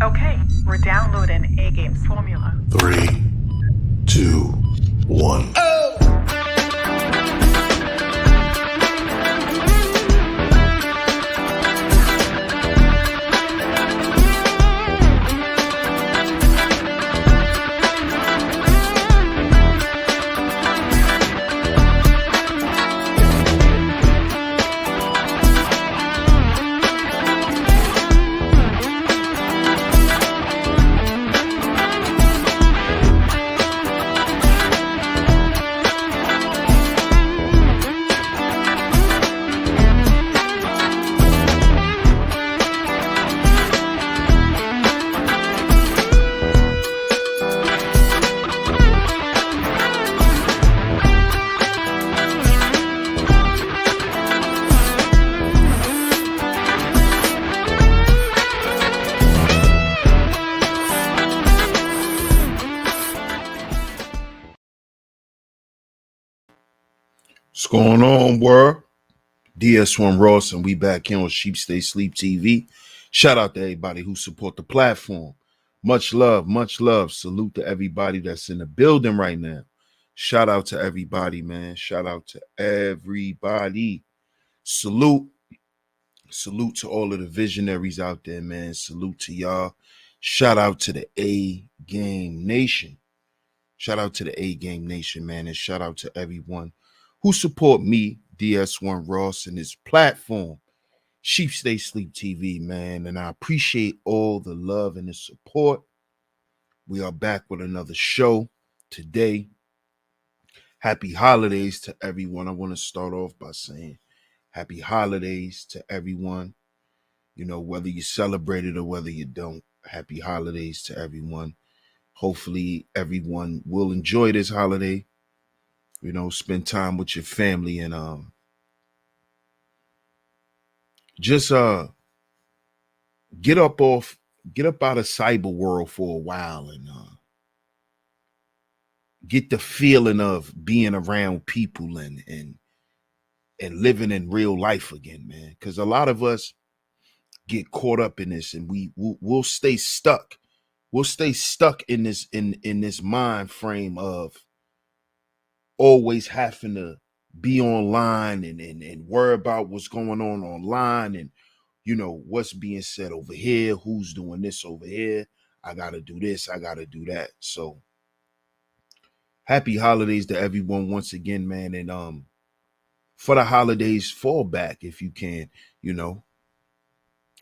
Okay, we're downloading A-Game's formula. 3, 2, 1. going on, world? DS1 Ross, and we back here on Sheep Stay Sleep TV. Shout out to everybody who support the platform. Much love, much love. Salute to everybody that's in the building right now. Shout out to everybody, man. Shout out to everybody. Salute. Salute to all of the visionaries out there, man. Salute to y'all. Shout out to the A Game Nation. Shout out to the A Game Nation, man, and shout out to everyone who support me, DS1 Ross, and this platform, Sheep Stay Sleep TV, man. And I appreciate all the love and the support. We are back with another show today. Happy holidays to everyone. I want to start off by saying happy holidays to everyone. You know, whether you celebrate it or whether you don't, happy holidays to everyone. Hopefully everyone will enjoy this holiday. You know, spend time with your family and just get up out of cyber world for a while and get the feeling of being around people and living in real life again, man. Because a lot of us get caught up in this, and we'll stay stuck. We'll stay stuck in this mind frame of always having to be online and worry about what's going on online and you know what's being said over here, who's doing this over here. I gotta do this, I gotta do that. So happy holidays to everyone once again, man. And for the holidays, fall back if you can, you know,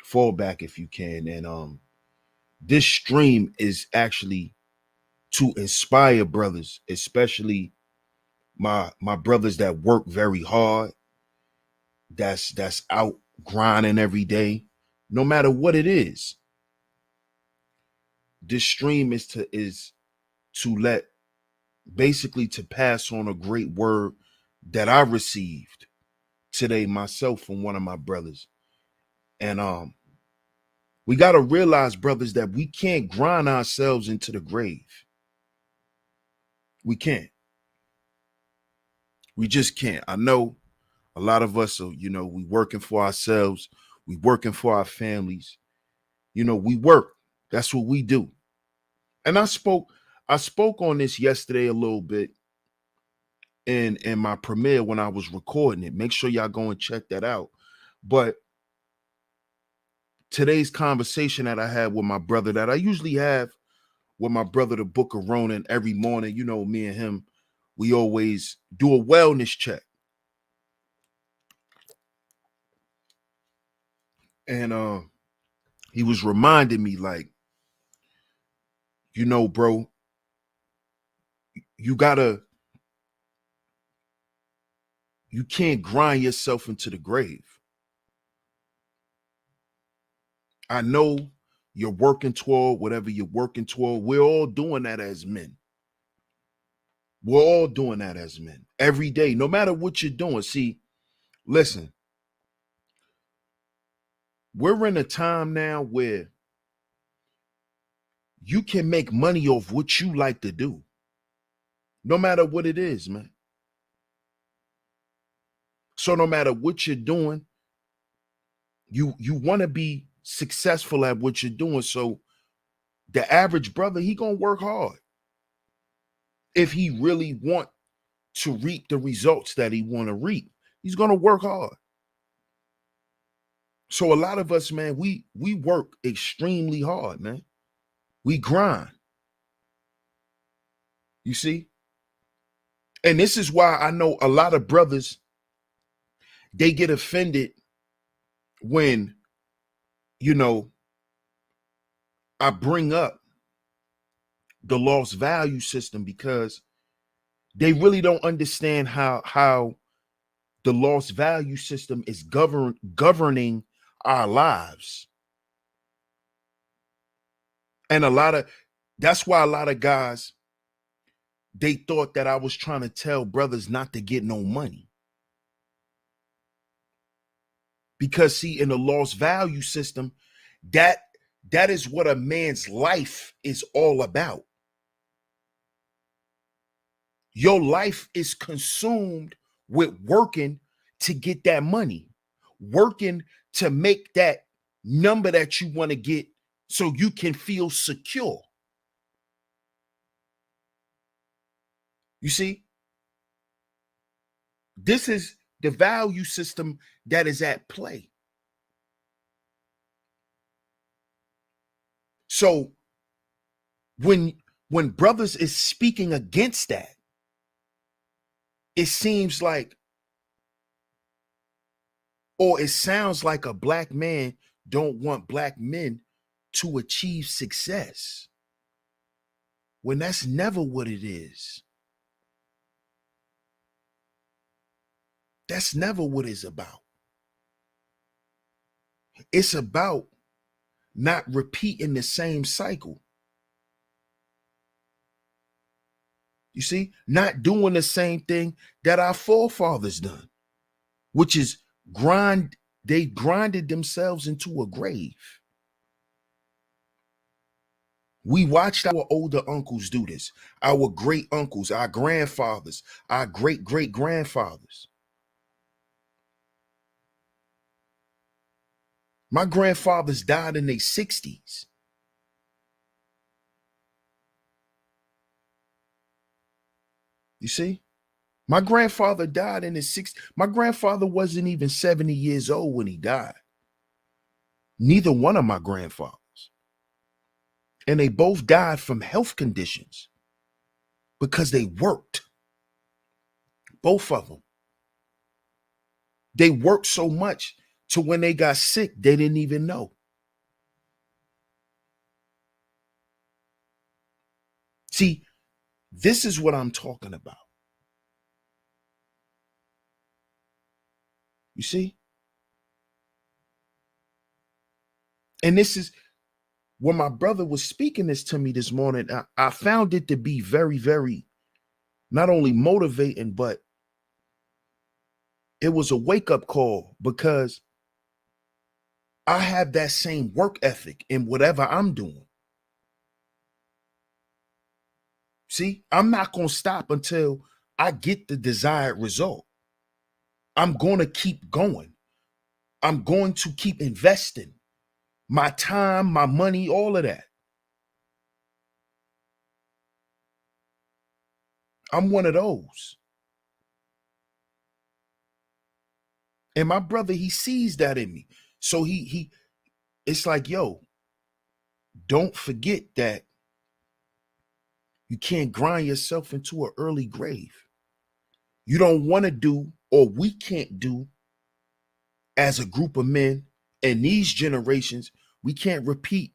fall back if you can. And this stream is actually to inspire brothers, especially my brothers that work very hard, that's out grinding every day, no matter what it is. This stream is to let basically to pass on a great word that I received today myself from one of my brothers. And we got to realize, brothers, that we can't grind ourselves into the grave. We can't. We just can't. I know a lot of us are, you know, we working for ourselves, we working for our families. You know, we work. That's what we do. And I spoke on this yesterday a little bit in my premiere when I was recording it. Make sure y'all go and check that out. But today's conversation that I had with my brother, that I usually have with my brother, the Book of Ronan, every morning, you know, me and him, we always do a wellness check. And he was reminding me, like, you know, bro, you can't grind yourself into the grave. I know you're working toward whatever you're working toward. We're all doing that as men. We're all doing that as men every day, no matter what you're doing. See, listen, we're in a time now where you can make money off what you like to do, no matter what it is, man. So no matter what you're doing, you want to be successful at what you're doing. So the average brother, he gonna work hard if he really want to reap the results that he want to reap. He's gonna work hard. So a lot of us, man, we work extremely hard, man. We grind. You see? And this is why I know a lot of brothers, they get offended when, you know, I bring up the lost value system, because they really don't understand how the lost value system is governing our lives. And that's why a lot of guys, they thought that I was trying to tell brothers not to get no money. Because see, in the lost value system, that is what a man's life is all about. Your life is consumed with working to get that money, working to make that number that you want to get so you can feel secure. You see, this is the value system that is at play. So when brothers is speaking against that, it seems like, or it sounds like, a black man don't want black men to achieve success, when that's never what it is. That's never what it's about. It's about not repeating the same cycle. You see, not doing the same thing that our forefathers done, which is they grinded themselves into a grave. We watched our older uncles do this, our great uncles, our grandfathers, our great great grandfathers. My grandfathers died in their 60s. You see? My grandfather died in his 60s. My grandfather wasn't even 70 years old when he died. Neither one of my grandfathers. And they both died from health conditions because they worked. Both of them. They worked so much to when they got sick, they didn't even know. See, this is what I'm talking about. You see? And this is when my brother was speaking this to me this morning, I found it to be very, very not only motivating, but it was a wake-up call, because I have that same work ethic in whatever I'm doing. See, I'm not going to stop until I get the desired result. I'm going to keep going. I'm going to keep investing my time, my money, all of that. I'm one of those. And my brother, he sees that in me. So he it's like, yo, don't forget that you can't grind yourself into an early grave. You don't want to do, or we can't do, as a group of men in these generations, we can't repeat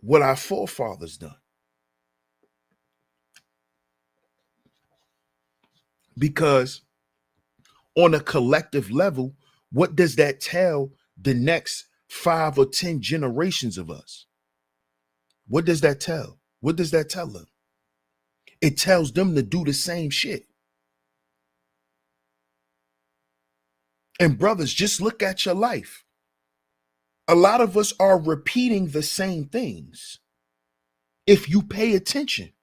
what our forefathers done. Because on a collective level, what does that tell the next 5 or 10 generations of us? What does that tell? What does that tell them? It tells them to do the same shit. And brothers, just look at your life. A lot of us are repeating the same things. If you pay attention,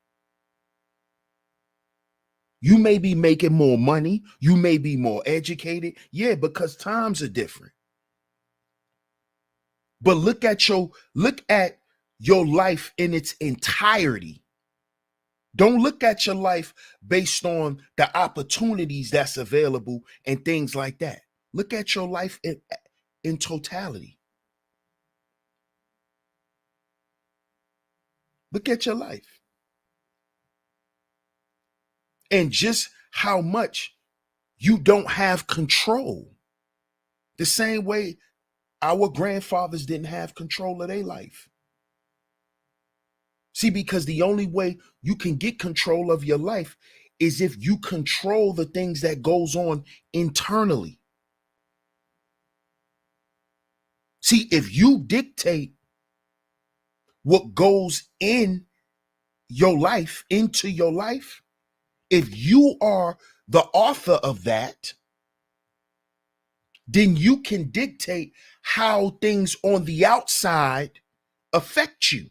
you may be making more money. You may be more educated. Yeah, because times are different. But look at your life in its entirety. Don't look at your life based on the opportunities that's available and things like that. Look at your life in totality. Look at your life. And just how much you don't have control. The same way our grandfathers didn't have control of their life. See, because the only way you can get control of your life is if you control the things that goes on internally. See, if you dictate what goes in your life, into your life, if you are the author of that, then you can dictate how things on the outside affect you.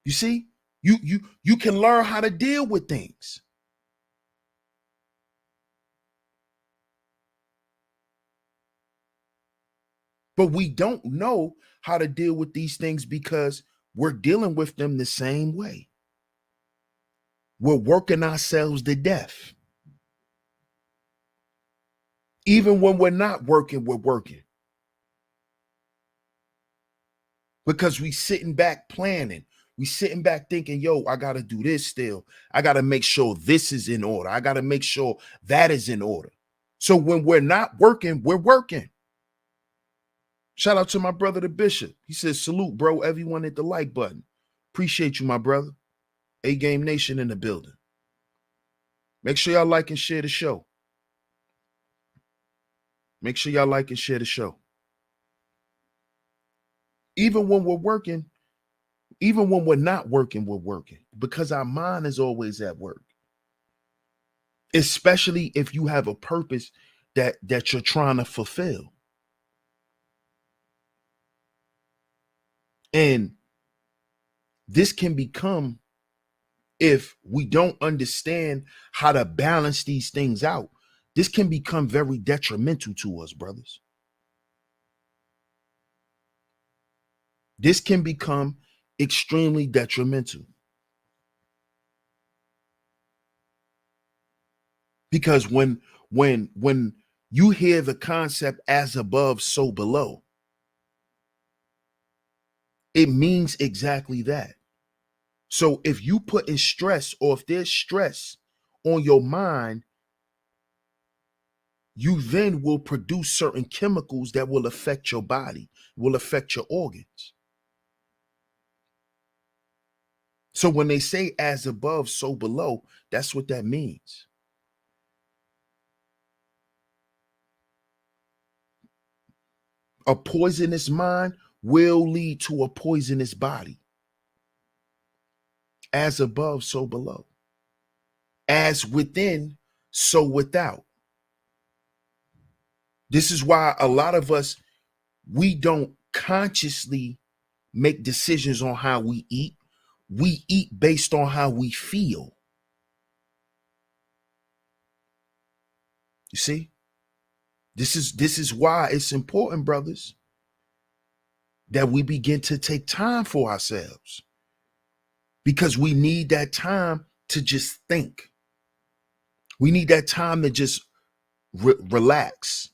You see? You can learn how to deal with things. But we don't know how to deal with these things because we're dealing with them the same way. We're working ourselves to death. Even when we're not working, we're working. Because we sitting back planning. We sitting back thinking, yo, I got to do this still. I got to make sure this is in order. I got to make sure that is in order. So when we're not working, we're working. Shout out to my brother, the Bishop. He says, salute, bro. Everyone hit the like button. Appreciate you, my brother. A-Game Nation in the building. Make sure y'all like and share the show. Make sure y'all like and share the show. Even when we're working, even when we're not working, we're working because our mind is always at work. Especially if you have a purpose that you're trying to fulfill. And this can become, if we don't understand how to balance these things out, this can become very detrimental to us, brothers. This can become extremely detrimental. Because when you hear the concept as above, so below, it means exactly that. So if you put in stress, or if there's stress on your mind, you then will produce certain chemicals that will affect your body, will affect your organs. So when they say as above, so below, that's what that means. A poisonous mind will lead to a poisonous body. As above, so below. As within, so without. This is why a lot of us, we don't consciously make decisions on how we eat. We eat based on how we feel. You see? This is why it's important, brothers, that we begin to take time for ourselves. Because we need that time to just think. We need that time to just relax.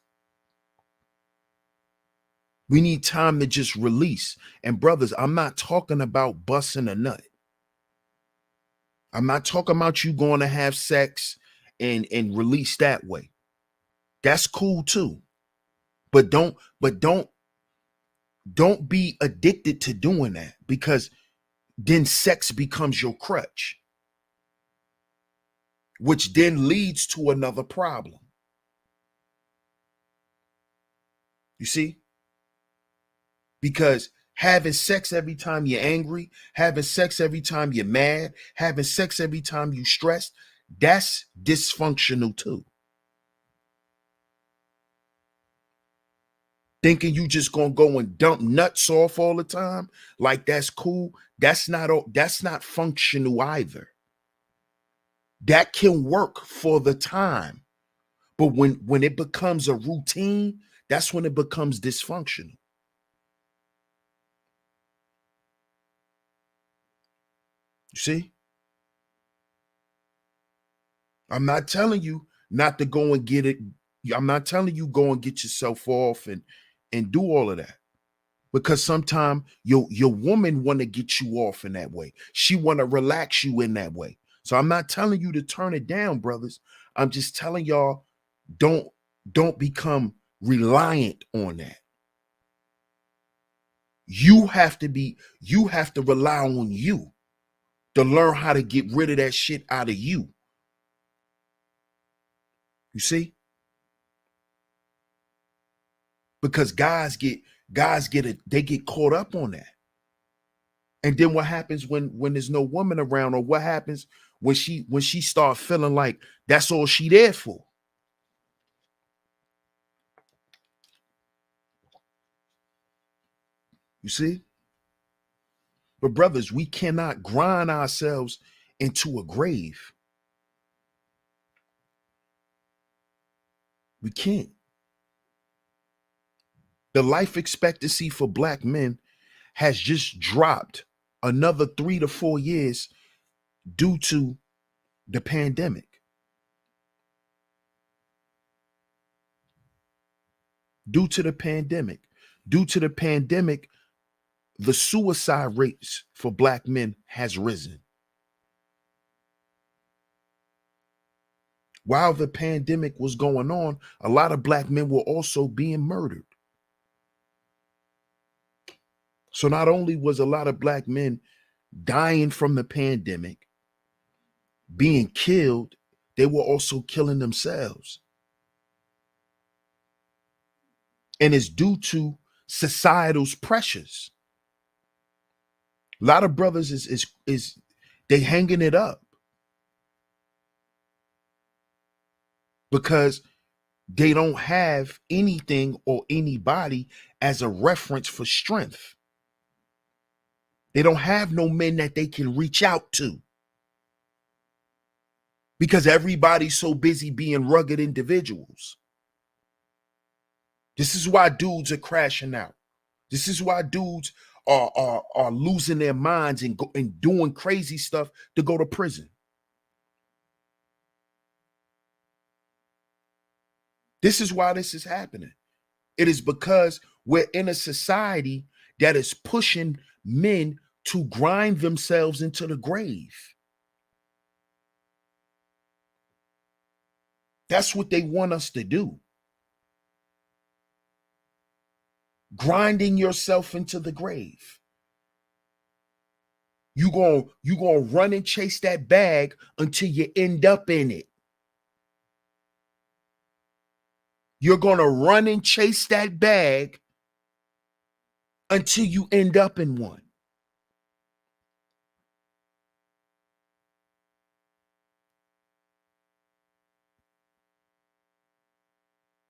We need time to just release. And brothers, I'm not talking about busting a nut. I'm not talking about you going to have sex and release that way. That's cool too. But don't be addicted to doing that, because then sex becomes your crutch, which then leads to another problem. You see? Because having sex every time you're angry, having sex every time you're mad, having sex every time you're stressed, that's dysfunctional too. Thinking you just gonna go and dump nuts off all the time, like that's cool, that's not functional either. That can work for the time, but when it becomes a routine, that's when it becomes dysfunctional. You see? I'm not telling you not to go and get it. I'm not telling you go and get yourself off and do all of that. Because sometimes your woman want to get you off in that way. She want to relax you in that way. So I'm not telling you to turn it down, brothers. I'm just telling y'all, don't become reliant on that. You have to rely on you to learn how to get rid of that shit out of you. You see? Because they get caught up on that. And then what happens when there's no woman around, or what happens when she start feeling like that's all she there for? You see? But brothers, we cannot grind ourselves into a grave. We can't. The life expectancy for black men has just dropped another 3 to 4 years due to the pandemic. Due to the pandemic. Due to the pandemic, the suicide rates for black men has risen. While the pandemic was going on, a lot of black men were also being murdered. So not only was a lot of black men dying from the pandemic, being killed, they were also killing themselves. And it's due to societal's pressures. A lot of brothers is they hanging it up because they don't have anything or anybody as a reference for strength. They don't have no men that they can reach out to because everybody's so busy being rugged individuals. This is why dudes are crashing out. This is why dudes are losing their minds and doing crazy stuff to go to prison. This is why this is happening. It is because we're in a society that is pushing men to grind themselves into the grave. That's what they want us to do. Grinding yourself into the grave. You gonna run and chase that bag until you end up in it. You're gonna run and chase that bag until you end up in one.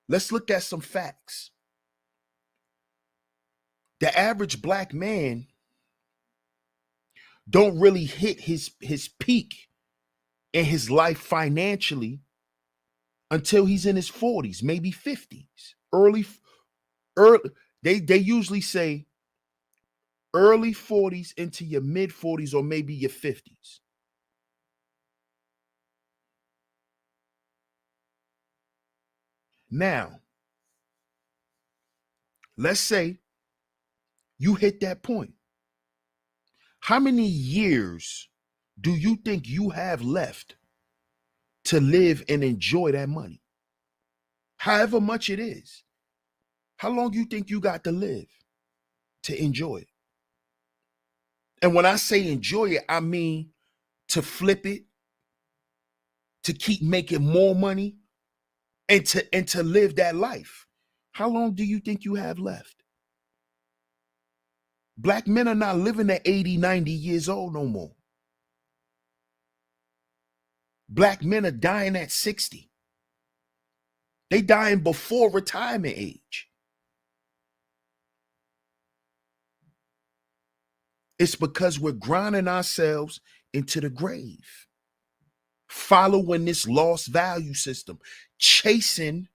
Let's look at some facts. The average black man don't really hit his peak in his life financially until he's in his 40s, maybe 50s. Early they usually say early 40s into your mid 40s or maybe your 50s. Now, let's say you hit that point. How many years do you think you have left to live and enjoy that money? However much it is. How long do you think you got to live to enjoy it? And when I say enjoy it, I mean to flip it, to keep making more money, and to live that life. How long do you think you have left? Black men are not living at 80, 90 years old no more. Black men are dying at 60. They dying before retirement age. It's because we're grinding ourselves into the grave, following this lost value system, chasing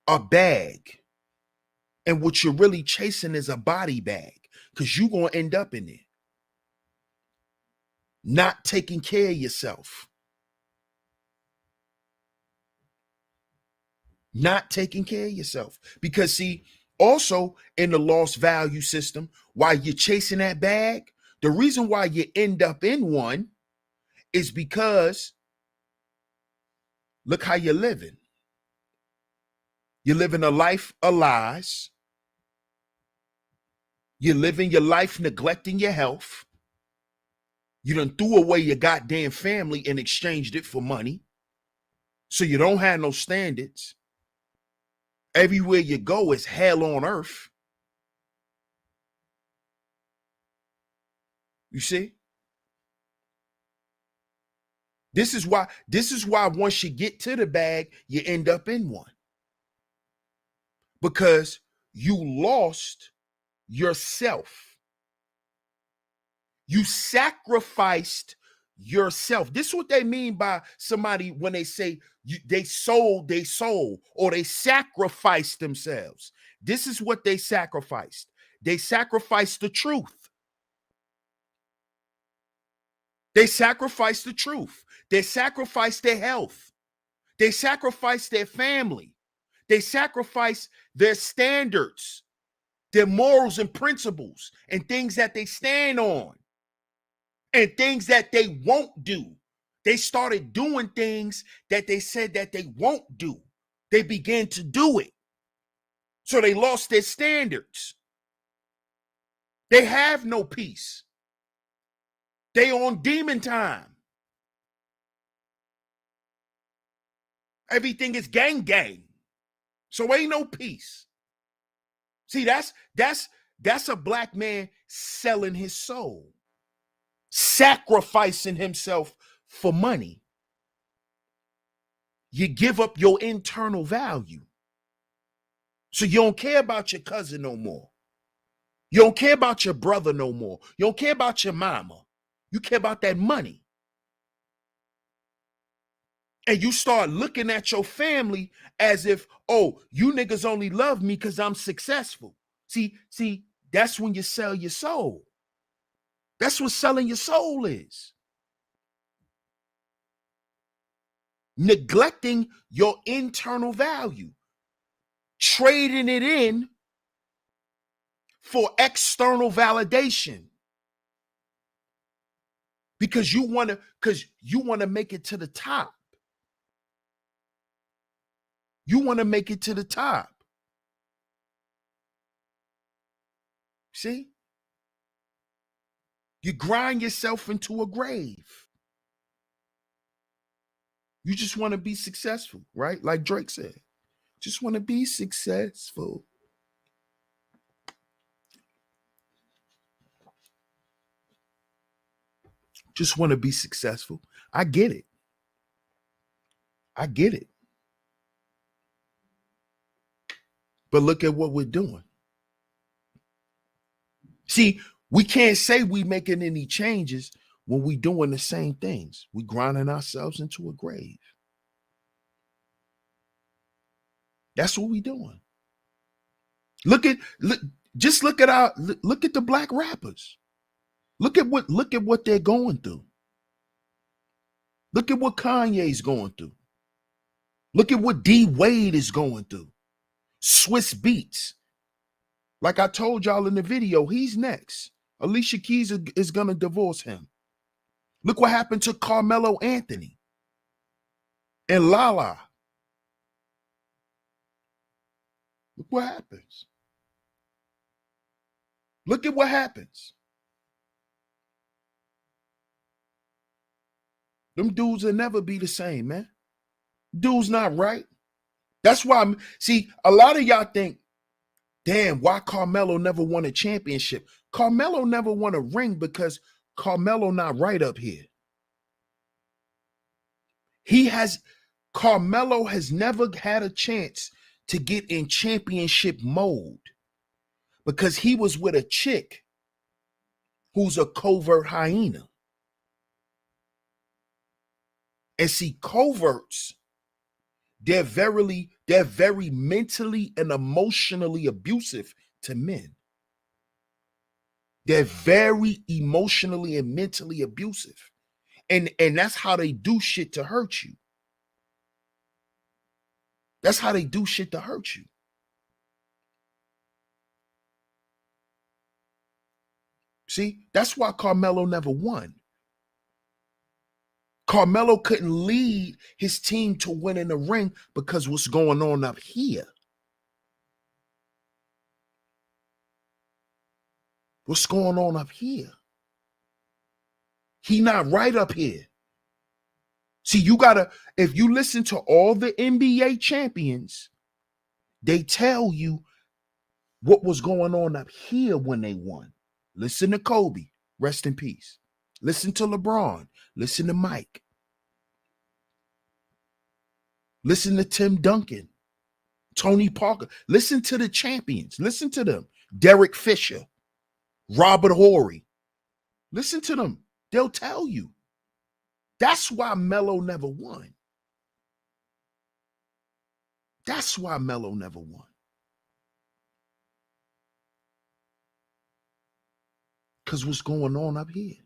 a bag. And what you're really chasing is a body bag because you're going to end up in it. Not taking care of yourself. Not taking care of yourself. Because see, also in the lost value system, while you're chasing that bag, the reason why you end up in one is because look how you're living. You're living a life of lies. You're living your life neglecting your health. You done threw away your goddamn family and exchanged it for money. So you don't have no standards. Everywhere you go is hell on earth. You see? This is why once you get to the bag, you end up in one. Because you lost yourself. You sacrificed yourself. This is what they mean by somebody when they say they sold their soul or they sacrificed themselves. This is what they sacrificed. They sacrificed the truth. They sacrificed the truth. They sacrificed their health. They sacrificed their family. They sacrificed their standards, their morals and principles, and things that they stand on, and things that they won't do. They started doing things that they said that they won't do. They began to do it. So they lost their standards. They have no peace. They on demon time. Everything is gang gang. So ain't no peace. See, that's a black man selling his soul, sacrificing himself for money. You give up your internal value. So you don't care about your cousin no more. You don't care about your brother no more. You don't care about your mama. You care about that money. And you start looking at your family as if, oh, you niggas only love me because I'm successful. See, that's when you sell your soul. That's what selling your soul is. Neglecting your internal value, trading it in for external validation. Because you want to make it to the top. You want to make it to the top. See? You grind yourself into a grave. You just want to be successful, right? Like Drake said, just want to be successful. Just want to be successful. I get it. I get it. But look at what we're doing. See, we can't say we making any changes when we doing the same things. We grinding ourselves into a grave. That's what we doing. Look at the black rappers. Look at what they're going through. Look at what Kanye's going through. Look at what D Wade is going through. Swiss Beats. Like I told y'all in the video, he's next. Alicia Keys is gonna divorce him. Look what happened to Carmelo Anthony and Lala. Look what happens. Look at what happens. Them dudes will never be the same, man. Dude's not right. That's why, a lot of y'all think, damn, why Carmelo never won a championship? Carmelo never won a ring because Carmelo not right up here. Carmelo has never had a chance to get in championship mode because he was with a chick who's a covert hyena. And see, coverts, they're very mentally and emotionally abusive to men. They're very emotionally and mentally abusive. And that's how they do shit to hurt you. That's how they do shit to hurt you. See, that's why Carmelo never won. Carmelo couldn't lead his team to win in the ring because what's going on up here. What's going on up here? He not right up here. See, if you listen to all the NBA champions, they tell you what was going on up here when they won. Listen to Kobe, rest in peace. Listen to LeBron. Listen to Mike. Listen to Tim Duncan, Tony Parker. Listen to the champions. Listen to them. Derek Fisher, Robert Horry. Listen to them. They'll tell you. That's why Melo never won. That's why Melo never won. Because what's going on up here?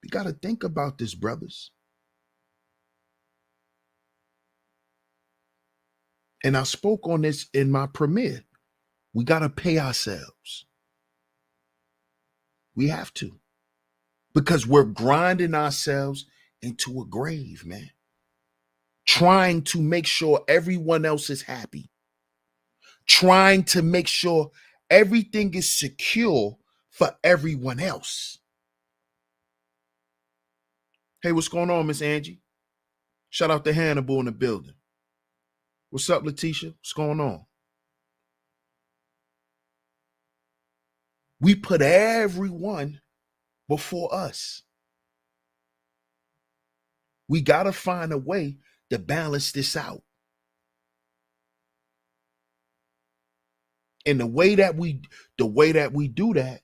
We got to think about this, brothers. And I spoke on this in my premiere. We got to pay ourselves. We have to. Because we're grinding ourselves into a grave, man. Trying to make sure everyone else is happy. Trying to make sure everything is secure for everyone else. Hey, what's going on, Miss Angie? Shout out to Hannibal in the building. What's up, Letitia? What's going on? We put everyone before us. We got to find a way to balance this out. And the way that we do that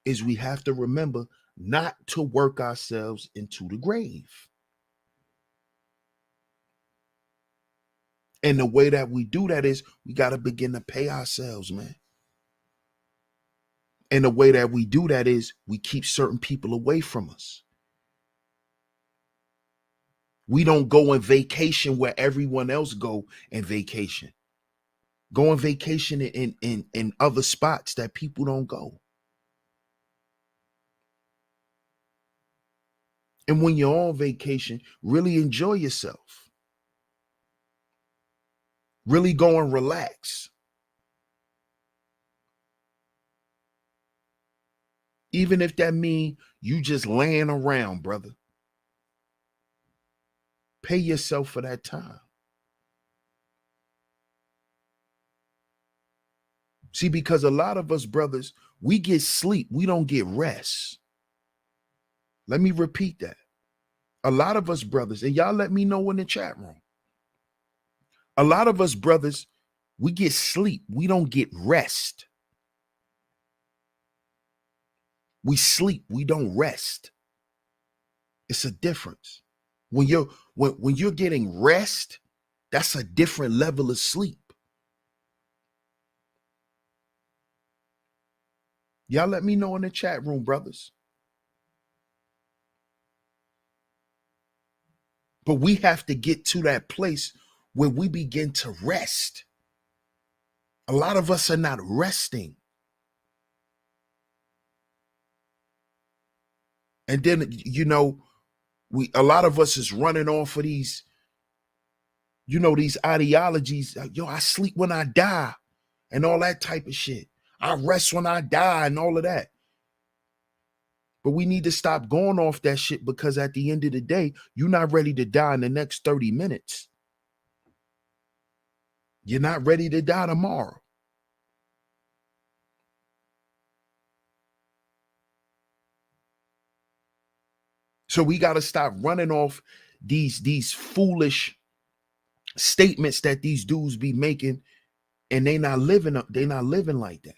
is we have to remember not to work ourselves into the grave. And the way that we do that is we got to begin to pay ourselves, man. And the way that we do that is we keep certain people away from us. We don't go on vacation where everyone else go and vacation. Go on vacation in other spots that people don't go. And when you're on vacation, really enjoy yourself. Really go and relax. Even if that means you just laying around, brother. Pay yourself for that time. See, because a lot of us brothers, we get sleep. We don't get rest. Let me repeat that. A lot of us brothers, and y'all let me know in the chat room. A lot of us brothers, we get sleep. We don't get rest. We sleep. We don't rest. It's a difference. When you're getting rest, that's a different level of sleep. Y'all let me know in the chat room, brothers. But we have to get to that place where we begin to rest. A lot of us are not resting. And then, a lot of us is running off of these, these ideologies. Like, I sleep when I die and all that type of shit. I rest when I die and all of that. But we need to stop going off that shit, because at the end of the day, you're not ready to die in the next 30 minutes. You're not ready to die tomorrow. So we got to stop running off these foolish statements that these dudes be making, and they not living like that.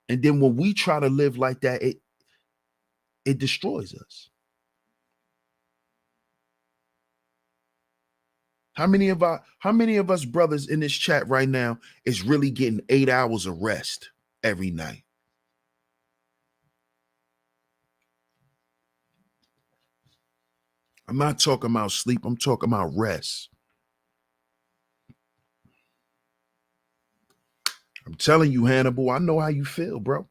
And then when we try to live like that, it destroys us. How many of us brothers in this chat right now is really getting 8 hours of rest every night? I'm not talking about sleep. I'm talking about rest. I'm telling you, Hannibal, I know how you feel, bro.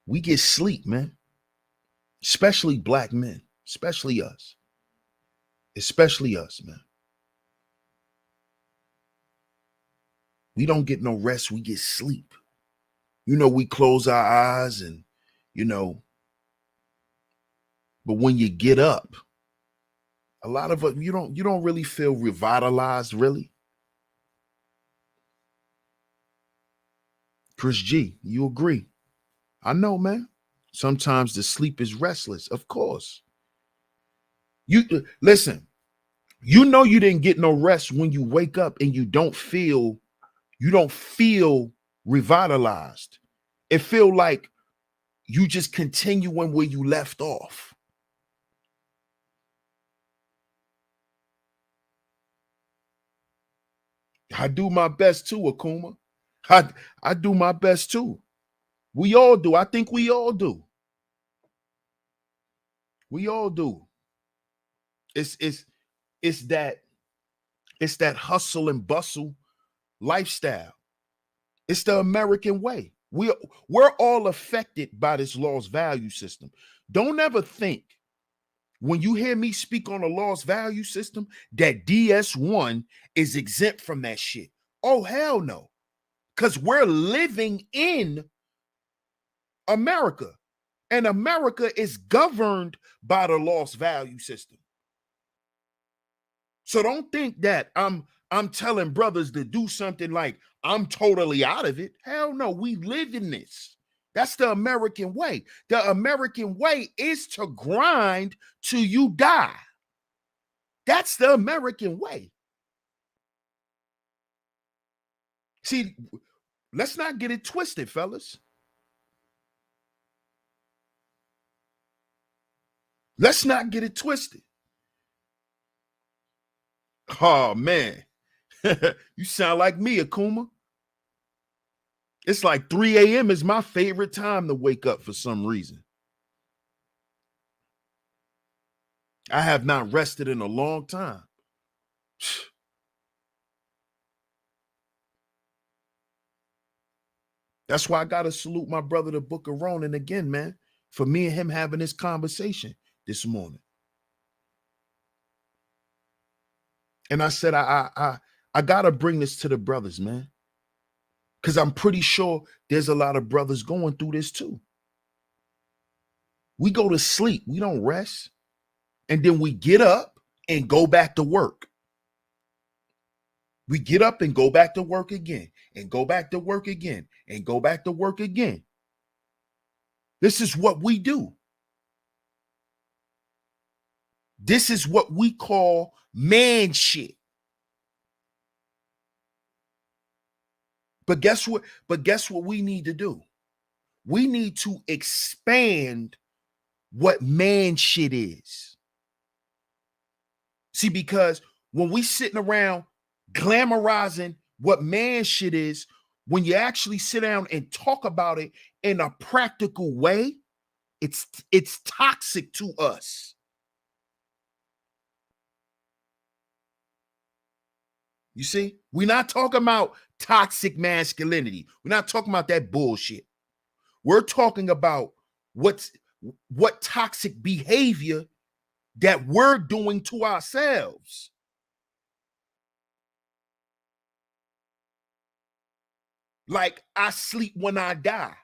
We get sleep, man. Especially black men. Especially us. Especially us, man. We don't get no rest. We get sleep. We close our eyes and, but when you get up, a lot of us, you don't really feel revitalized, really. Chris G, you agree? I know, man. Sometimes the sleep is restless, of course. You listen, You know you didn't get no rest when you wake up and you don't feel revitalized. It feel like you just continuing where you left off. I do my best too, Akuma. I do my best too. We all do. I think we all do. We all do. It's it's it's that it's that hustle and bustle lifestyle. It's the American way. We're all affected by this lost value system. Don't ever think when you hear me speak on a lost value system that DS1 is exempt from that shit. Oh, hell no. Because we're living in America, and America is governed by the lost value system. So don't think that I'm telling brothers to do something like I'm totally out of it. Hell no, we live in this. That's the American way. The American way is to grind till you die. That's the American way. See, let's not get it twisted, fellas. Let's not get it twisted. Oh man, you sound like me, Akuma. It's like 3 a.m. is my favorite time to wake up for some reason. I have not rested in a long time. That's why I gotta salute my brother, the Book of Ronan, again, man, for me and him having this conversation this morning. And I said, I gotta bring this to the brothers, man, because I'm pretty sure there's a lot of brothers going through this too. We go to sleep, we don't rest, and then we get up and go back to work. We get up and go back to work again, and go back to work again, and go back to work again. This is what we do. This is what we call man shit. But guess what? But guess what we need to do? We need to expand what man shit is. See, because when we sitting around glamorizing what man shit is, when you actually sit down and talk about it in a practical way, it's toxic to us. You see, we're not talking about toxic masculinity. We're not talking about that bullshit. We're talking about what toxic behavior that we're doing to ourselves. Like, I sleep when I die.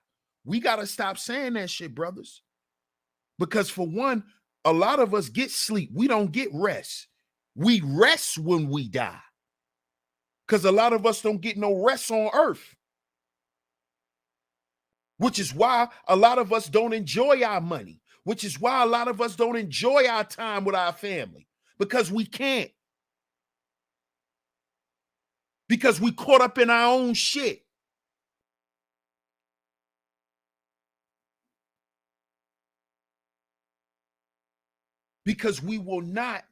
We got to stop saying that shit, brothers. Because for one, a lot of us get sleep. We don't get rest. We rest when we die. Because a lot of us don't get no rest on earth. Which is why a lot of us don't enjoy our money. Which is why a lot of us don't enjoy our time with our family. Because we can't. Because we caught up in our own shit. Because we will not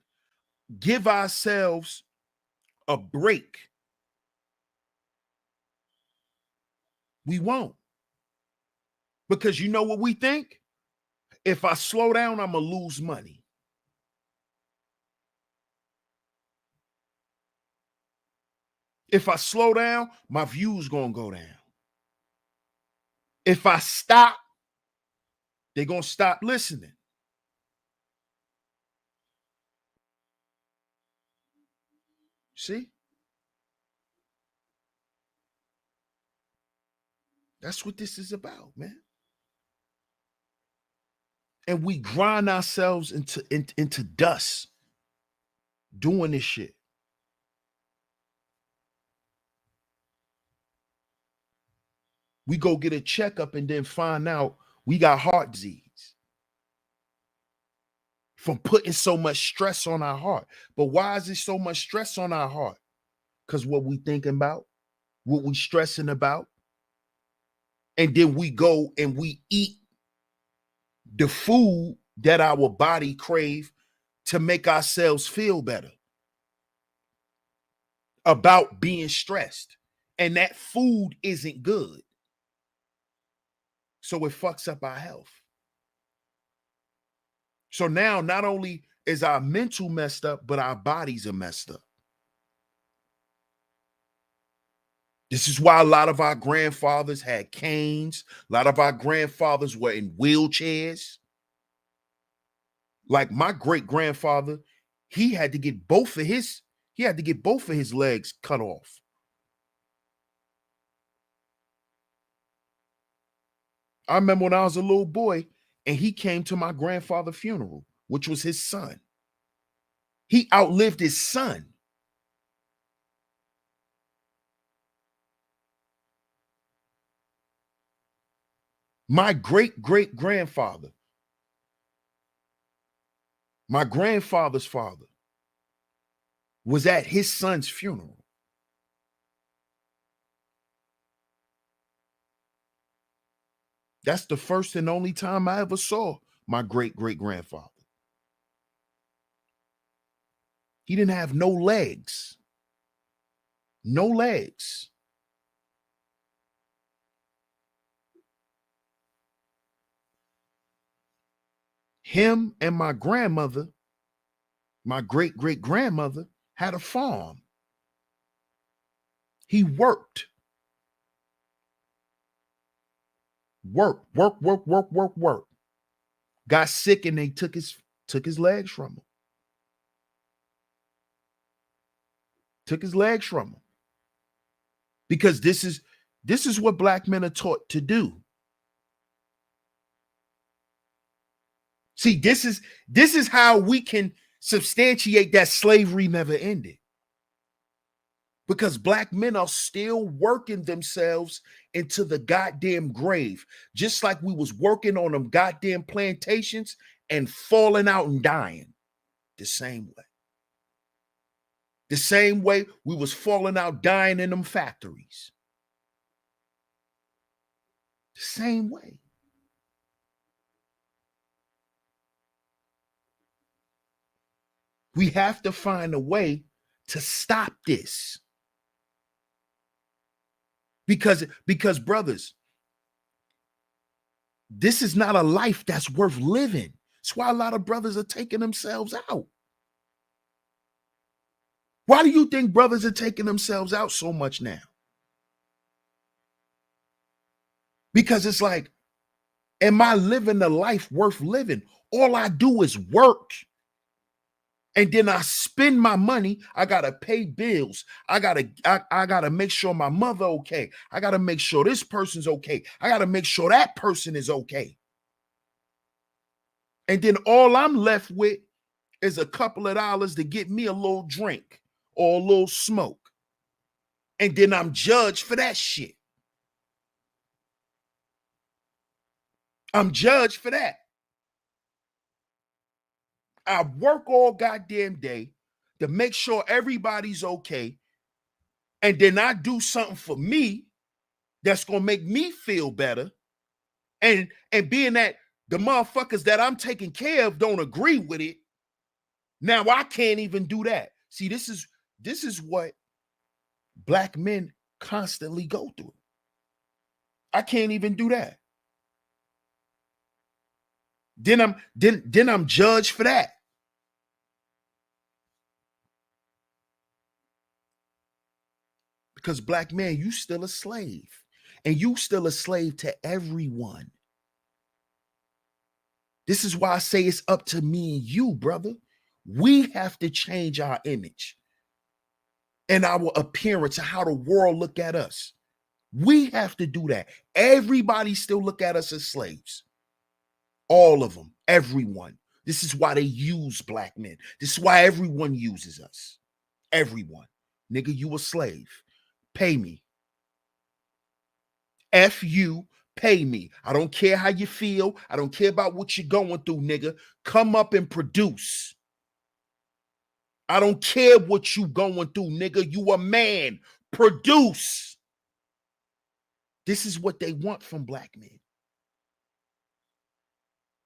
give ourselves a break. We won't. Because you know what we think? If I slow down, I'm going to lose money. If I slow down, my views going to go down. If I stop, they're going to stop listening. See? That's what this is about, man. And we grind ourselves into dust doing this shit. We go get a checkup and then find out we got heart disease. from putting so much stress on our heart. But why is it so much stress on our heart? Because what we thinking about, what we stressing about, and then we go and we eat the food that our body crave to make ourselves feel better about being stressed. And that food isn't good. So it fucks up our health. So now not only is our mental messed up, but our bodies are messed up. This is why a lot of our grandfathers had canes. A lot of our grandfathers were in wheelchairs. Like my great grandfather, he had to get both of his legs cut off. I remember when I was a little boy and he came to my grandfather's funeral, which was his son. He outlived his son. My great-great-grandfather, my grandfather's father, was at his son's funeral. That's the first and only time I ever saw my great-great-grandfather. He didn't have no legs. No legs. Him and my grandmother, my great-great-grandmother, had a farm. He worked. Work. Got sick and they took his legs from him. Took his legs from him. Because this is what black men are taught to do. See, this is how we can substantiate that slavery never ended. Because black men are still working themselves into the goddamn grave, just like we was working on them goddamn plantations and falling out and dying the same way. The same way we was falling out dying in them factories. The same way. We have to find a way to stop this. Because brothers, this is not a life that's worth living. That's why a lot of brothers are taking themselves out. Why do you think brothers are taking themselves out so much now? Because it's like, am I living the life worth living? All I do is work. And then I spend my money. I gotta pay bills. I gotta make sure my mother okay. I gotta make sure this person's okay. I gotta make sure that person is okay. And then all I'm left with is a couple of dollars to get me a little drink or a little smoke. And then I'm judged for that shit. I'm judged for that. I work all goddamn day to make sure everybody's okay. And then I do something for me that's going to make me feel better. And being that the motherfuckers that I'm taking care of don't agree with it, now I can't even do that. See, this is what black men constantly go through. I can't even do that. Then I'm judged for that. Because black man, you still a slave. And you still a slave to everyone. This is why I say it's up to me and you, brother. We have to change our image and our appearance and how the world look at us. We have to do that. Everybody still look at us as slaves. All of them, everyone. This is why they use black men. This is why everyone uses us. Everyone. Nigga, you a slave. Pay me. F you, Pay me. I don't care how you feel. I don't care about what you're going through, nigga. Come up and produce. I don't care what you going through, nigga. You a man. Produce. This is what they want from black men.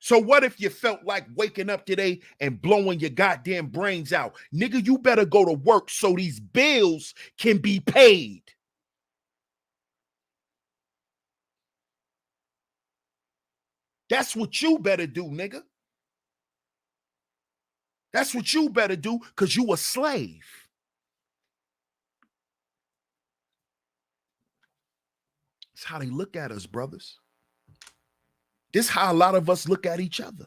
So what if you felt like waking up today and blowing your goddamn brains out? Nigga, you better go to work so these bills can be paid. That's what you better do, nigga. That's what you better do, because you a slave. That's how they look at us, brothers. This is how a lot of us look at each other.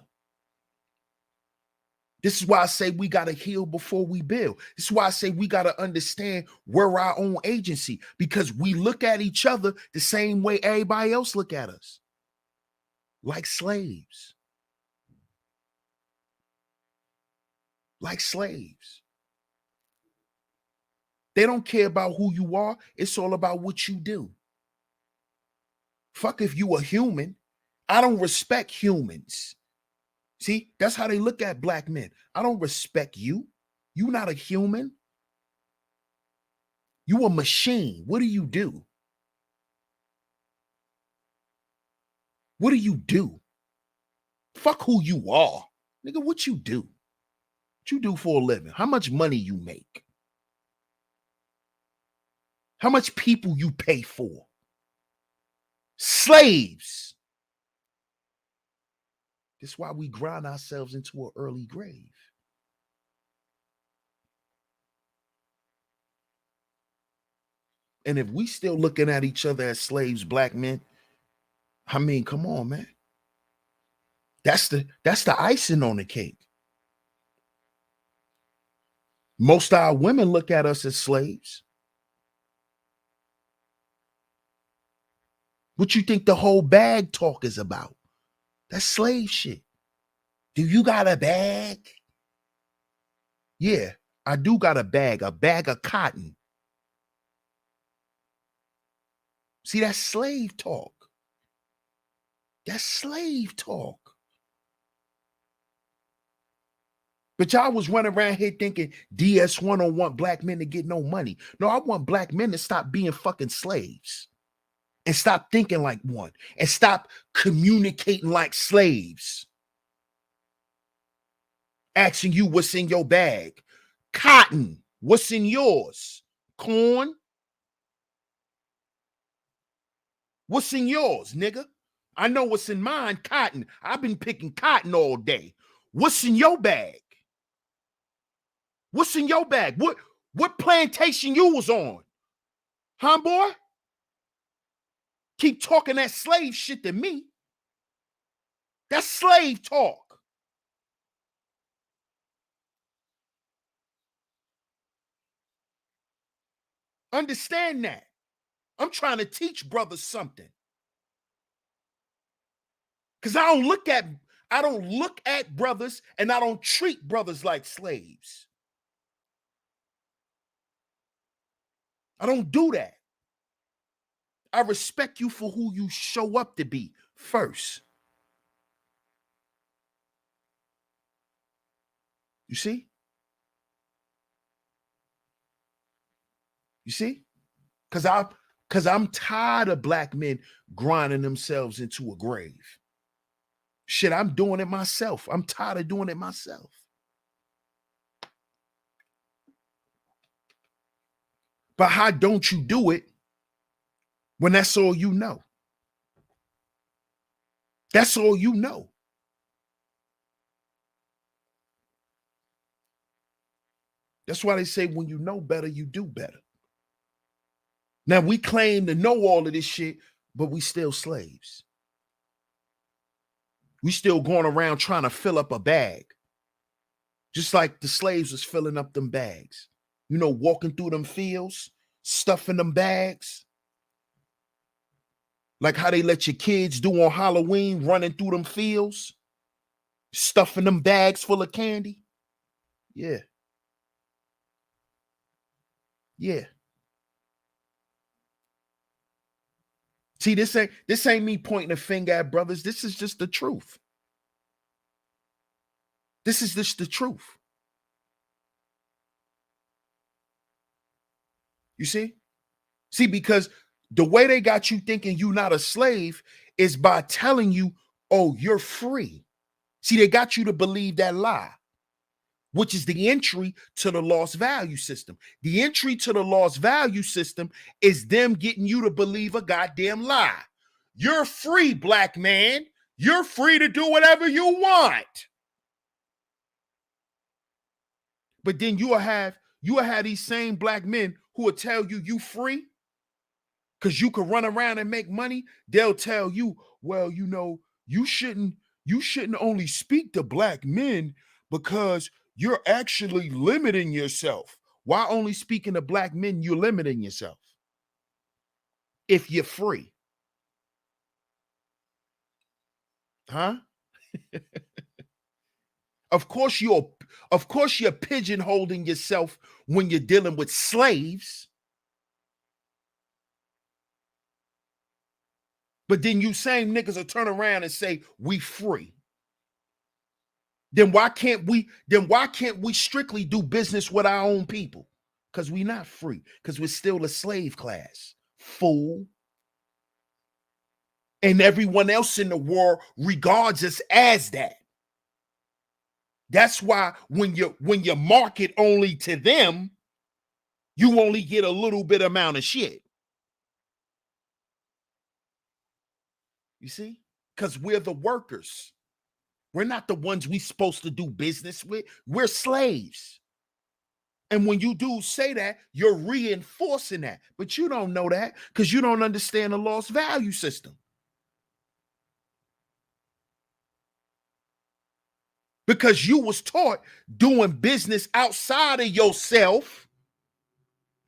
This is why I say we got to heal before we build. This is why I say we got to understand we're our own agency, because we look at each other the same way everybody else look at us. Like slaves. Like slaves. They don't care about who you are. It's all about what you do. Fuck if you a human. I don't respect humans. See, that's how they look at black men. I don't respect you. You not a human. You a machine. What do you do? What do you do? Fuck who you are. Nigga, what you do? What you do for a living? How much money you make? How much people you pay for? Slaves. That's why we grind ourselves into an early grave. And if we still looking at each other as slaves, black men, I mean, come on, man. That's the icing on the cake. Most of our women look at us as slaves. What you think the whole bag talk is about? That's slave shit. Do you got a bag? Yeah, I do got a bag of cotton. See, that's slave talk. That's slave talk. But y'all was running around here thinking DS1 don't want black men to get no money. No, I want black men to stop being fucking slaves and stop thinking like one and stop communicating like slaves. Asking you what's in your bag. Cotton, what's in yours? Corn, what's in yours, nigga? I know what's in mine, cotton. I've been picking cotton all day. What's in your bag? What's in your bag? What plantation you was on? Huh, boy? Keep talking that slave shit to me. That's slave talk. Understand that. I'm trying to teach brothers something. Because I don't look at brothers, and I don't treat brothers like slaves. I don't do that. I respect you for who you show up to be first. You see? You see? Because I'm tired of black men grinding themselves into a grave. Shit, I'm doing it myself. I'm tired of doing it myself. But how don't you do it when that's all you know? That's all you know. That's why they say when you know better, you do better. Now, we claim to know all of this shit, but we still slaves. We still going around trying to fill up a bag. Just like the slaves was filling up them bags. You know, walking through them fields, stuffing them bags. Like how they let your kids do on Halloween, running through them fields, stuffing them bags full of candy. Yeah. Yeah. See, this ain't me pointing a finger at brothers. This is just the truth. This is just the truth. You see? See, because the way they got you thinking you're not a slave is by telling you, oh, you're free. See, they got you to believe that lie, which is the entry to the lost value system. The entry to the lost value system is them getting you to believe a goddamn lie. You're free, black man. You're free to do whatever you want. But then you will have these same black men who will tell you you free because you can run around and make money. They'll tell you, well, you shouldn't only speak to black men because you're actually limiting yourself. Why only speaking to black men, you're limiting yourself if you're free? Huh? Of course you're pigeonholing yourself when you're dealing with slaves. But then you same niggas will turn around and say we free. Then why can't we strictly do business with our own people? Because we're not free, because we're still a slave class. Fool. And everyone else in the world regards us as that. That's why when you market only to them, you only get a little bit amount of shit. You see? Because we're the workers. We're not the ones we supposed to do business with. We're slaves. And when you do say that, you're reinforcing that. But you don't know that because you don't understand the lost value system. Because you was taught doing business outside of yourself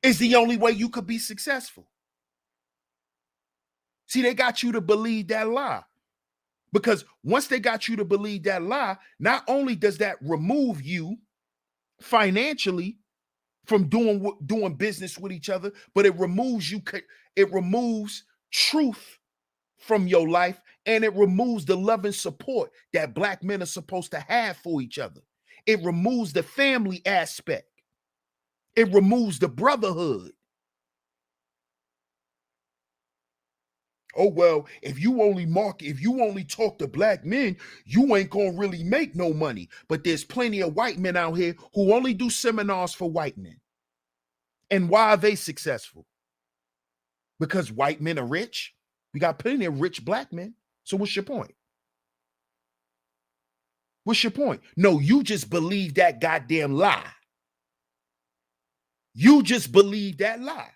is the only way you could be successful. See, they got you to believe that lie. Because once they got you to believe that lie, not only does that remove you financially from doing business with each other, but it removes truth from your life, and it removes the love and support that black men are supposed to have for each other. It removes the family aspect. It removes the brotherhood. Oh, well, if you only talk to black men, you ain't gonna really make no money. But there's plenty of white men out here who only do seminars for white men. And why are they successful? Because white men are rich. We got plenty of rich black men. So what's your point? What's your point? No, you just believe that goddamn lie. You just believe that lie.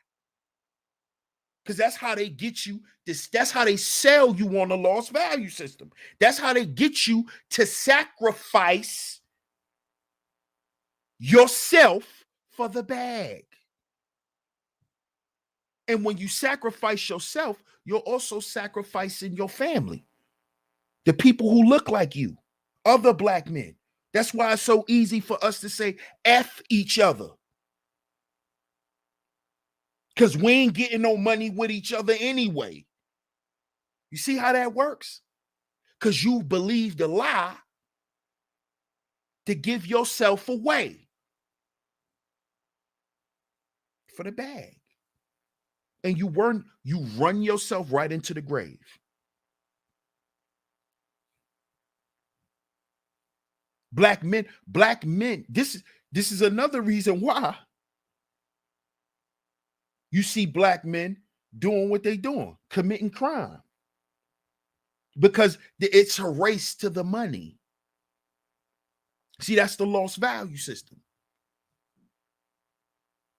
Because that's how they get you. That's how they sell you on the lost value system. That's how they get you to sacrifice yourself for the bag. And when you sacrifice yourself, you're also sacrificing your family, the people who look like you, other black men. That's why it's so easy for us to say F each other. Because we ain't getting no money with each other anyway. You see how that works? Because you believe the lie to give yourself away for the bag. And you run yourself right into the grave. Black men, this is another reason why you see black men doing what they doing, committing crime. Because it's a race to the money. See, that's the lost value system.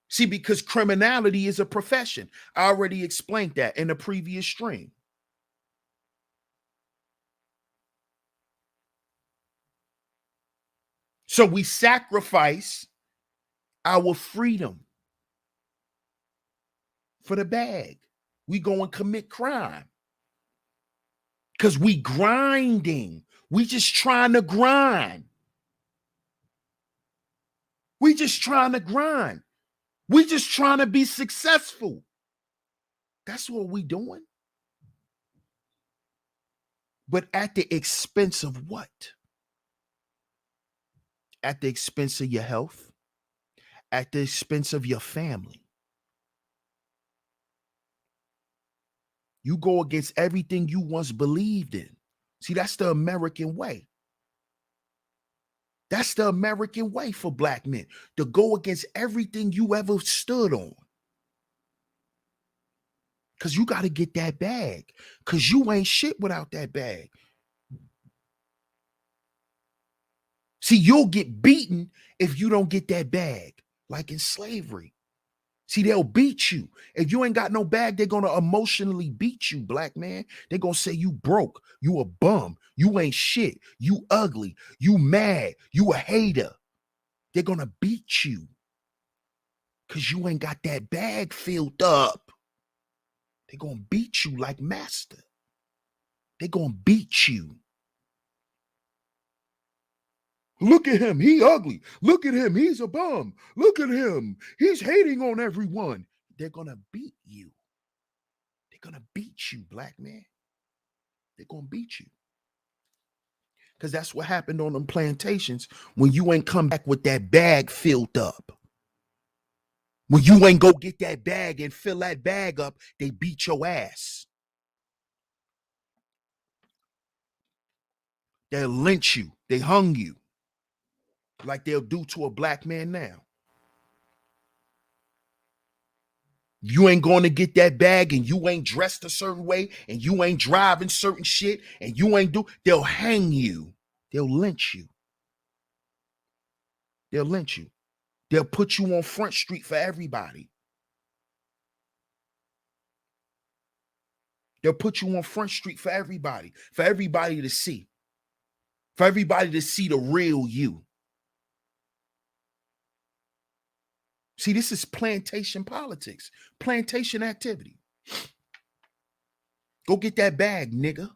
See, because criminality is a profession. I already explained that in the previous stream. So we sacrifice our freedom for the bag. We go and commit crime. Because we grinding. We just trying to grind. We just trying to grind. We just trying to be successful. That's what we doing. But at the expense of what? At the expense of your health, at the expense of your family. You go against everything you once believed in. See, that's the American way. That's the American way for black men, to go against everything you ever stood on. Because you got to get that bag. Because you ain't shit without that bag. See, you'll get beaten if you don't get that bag, like in slavery. See, they'll beat you. If you ain't got no bag, they're going to emotionally beat you, black man. They're going to say you broke, you a bum, you ain't shit, you ugly, you mad, you a hater. They're going to beat you because you ain't got that bag filled up. They're going to beat you like master. They're going to beat you. Look at him. He ugly. Look at him. He's a bum. Look at him. He's hating on everyone. They're going to beat you. They're going to beat you, black man. They're going to beat you. Because that's what happened on them plantations when you ain't come back with that bag filled up. When you ain't go get that bag and fill that bag up, they beat your ass. They'll lynch you. They hung you. Like they'll do to a black man now. You ain't going to get that bag and you ain't dressed a certain way and you ain't driving certain shit and you ain't they'll hang you. They'll lynch you. They'll lynch you. They'll put you on Front Street for everybody. They'll put you on Front Street for everybody to see. For everybody to see the real you. See, this is plantation politics, plantation activity. Go get that bag, nigga.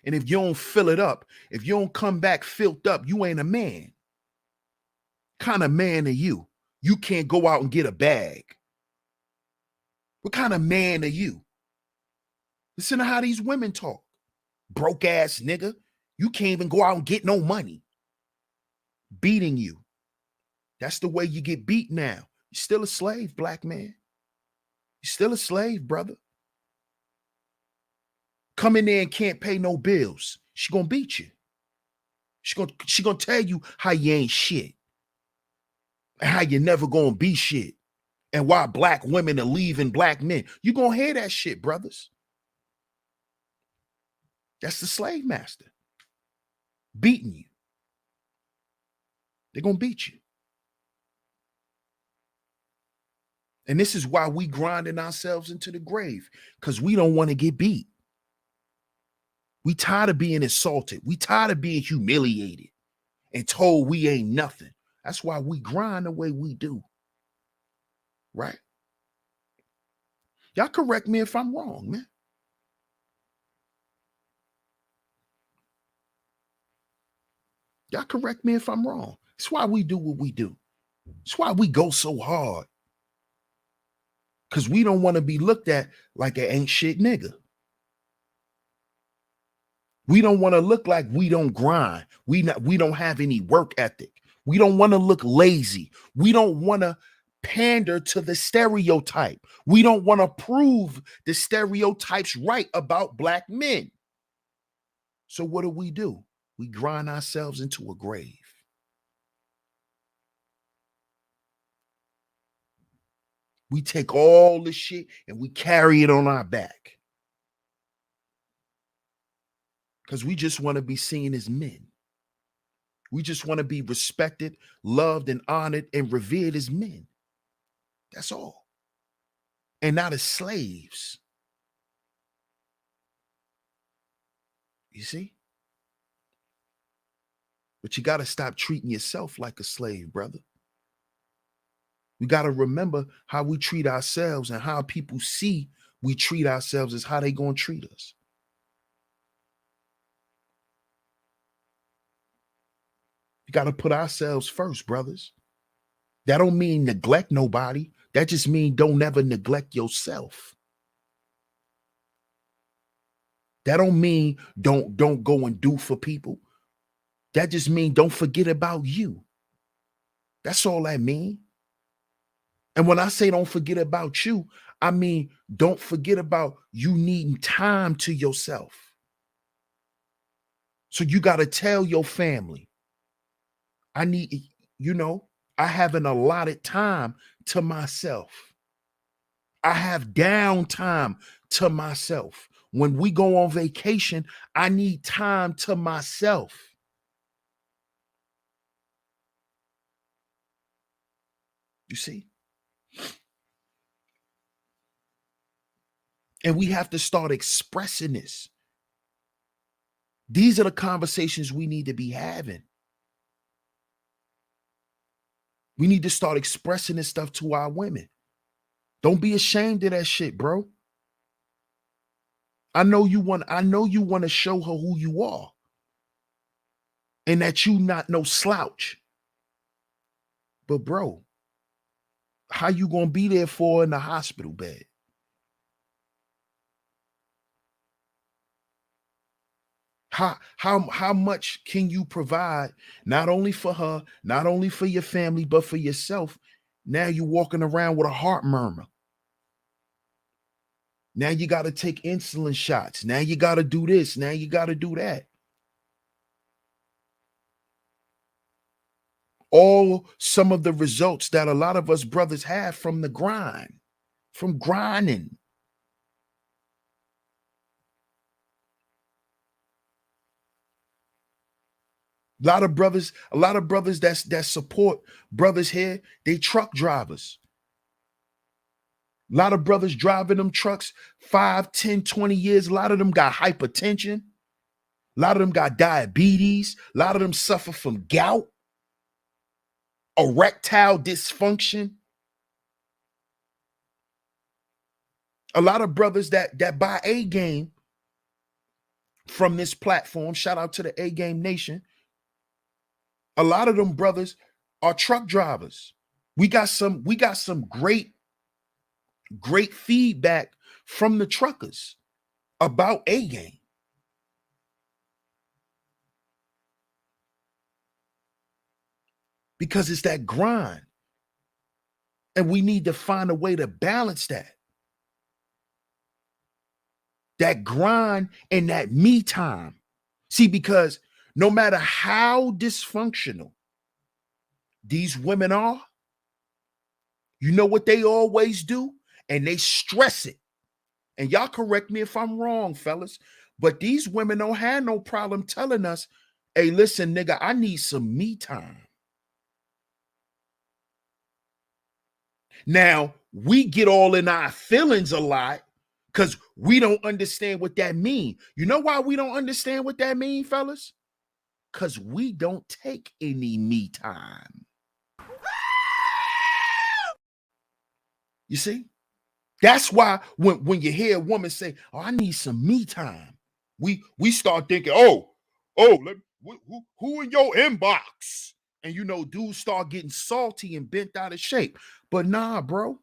And if you don't fill it up, if you don't come back filled up, you ain't a man. Kind of man are you? You can't go out and get a bag. What kind of man are you? Listen to how these women talk. Broke ass nigga. You can't even go out and get no money. Beating you. That's the way you get beat now. You're still a slave, black man. You're still a slave, brother. Come in there and can't pay no bills. She gonna beat you. She gonna tell you how you ain't shit. And how you never gonna be shit. And why black women are leaving black men. You gonna hear that shit, brothers. That's the slave master. Beating you. They're gonna beat you. And this is why we grinding ourselves into the grave. Because we don't want to get beat. We tired of being insulted. We tired of being humiliated and told we ain't nothing. That's why we grind the way we do. Right? Y'all correct me if I'm wrong, man. Y'all correct me if I'm wrong. That's why we do what we do. That's why we go so hard. Because we don't want to be looked at like an ain't shit nigga. We don't want to look like we don't grind. We don't have any work ethic. We don't want to look lazy. We don't want to pander to the stereotype. We don't want to prove the stereotypes right about black men. So what do? We grind ourselves into a grave. We take all this shit and we carry it on our back. Because we just want to be seen as men. We just want to be respected, loved, and honored and revered as men. That's all. And not as slaves. You see? But you got to stop treating yourself like a slave, brother. We got to remember how we treat ourselves, and how people see we treat ourselves is how they going to treat us. You got to put ourselves first, brothers. That don't mean neglect nobody. That just means don't ever neglect yourself. That don't mean don't go and do for people. That just means don't forget about you. That's all that mean. And when I say don't forget about you, I mean don't forget about you needing time to yourself. So you got to tell your family, I need, I have an allotted time to myself. I have downtime to myself. When we go on vacation, I need time to myself. You see? And we have to start expressing this. These are the conversations we need to be having. We need to start expressing this stuff to our women. Don't be ashamed of that shit, bro. I know you want to show her who you are. And that you not no slouch. But bro, how you gonna be there for in the hospital bed? How much can you provide not only for her, not only for your family, but for yourself? Now you're walking around with a heart murmur. Now you got to take insulin shots. Now you got to do this. Now you got to do that. All some of the results that a lot of us brothers have from the grind, from grinding. A lot of brothers that support brothers here, they truck drivers. A lot of brothers driving them trucks 5, 10, 20 years. A lot of them got hypertension. A lot of them got diabetes. A lot of them suffer from gout, erectile dysfunction. A lot of brothers that buy A game from this platform. Shout out to the A Game Nation. A lot of them brothers are truck drivers. We got some great feedback from the truckers about A Game. Because it's that grind. And we need to find a way to balance that. That grind and that me time. See, because no matter how dysfunctional these women are, you know what they always do? And they stress it. And y'all correct me if I'm wrong, fellas, but these women don't have no problem telling us, hey, listen, nigga, I need some me time. Now, we get all in our feelings a lot because we don't understand what that means. You know why we don't understand what that means, fellas? Because we don't take any me time. You see? That's why when you hear a woman say, oh, I need some me time, we start thinking, who in your inbox? And dudes start getting salty and bent out of shape. But nah, bro.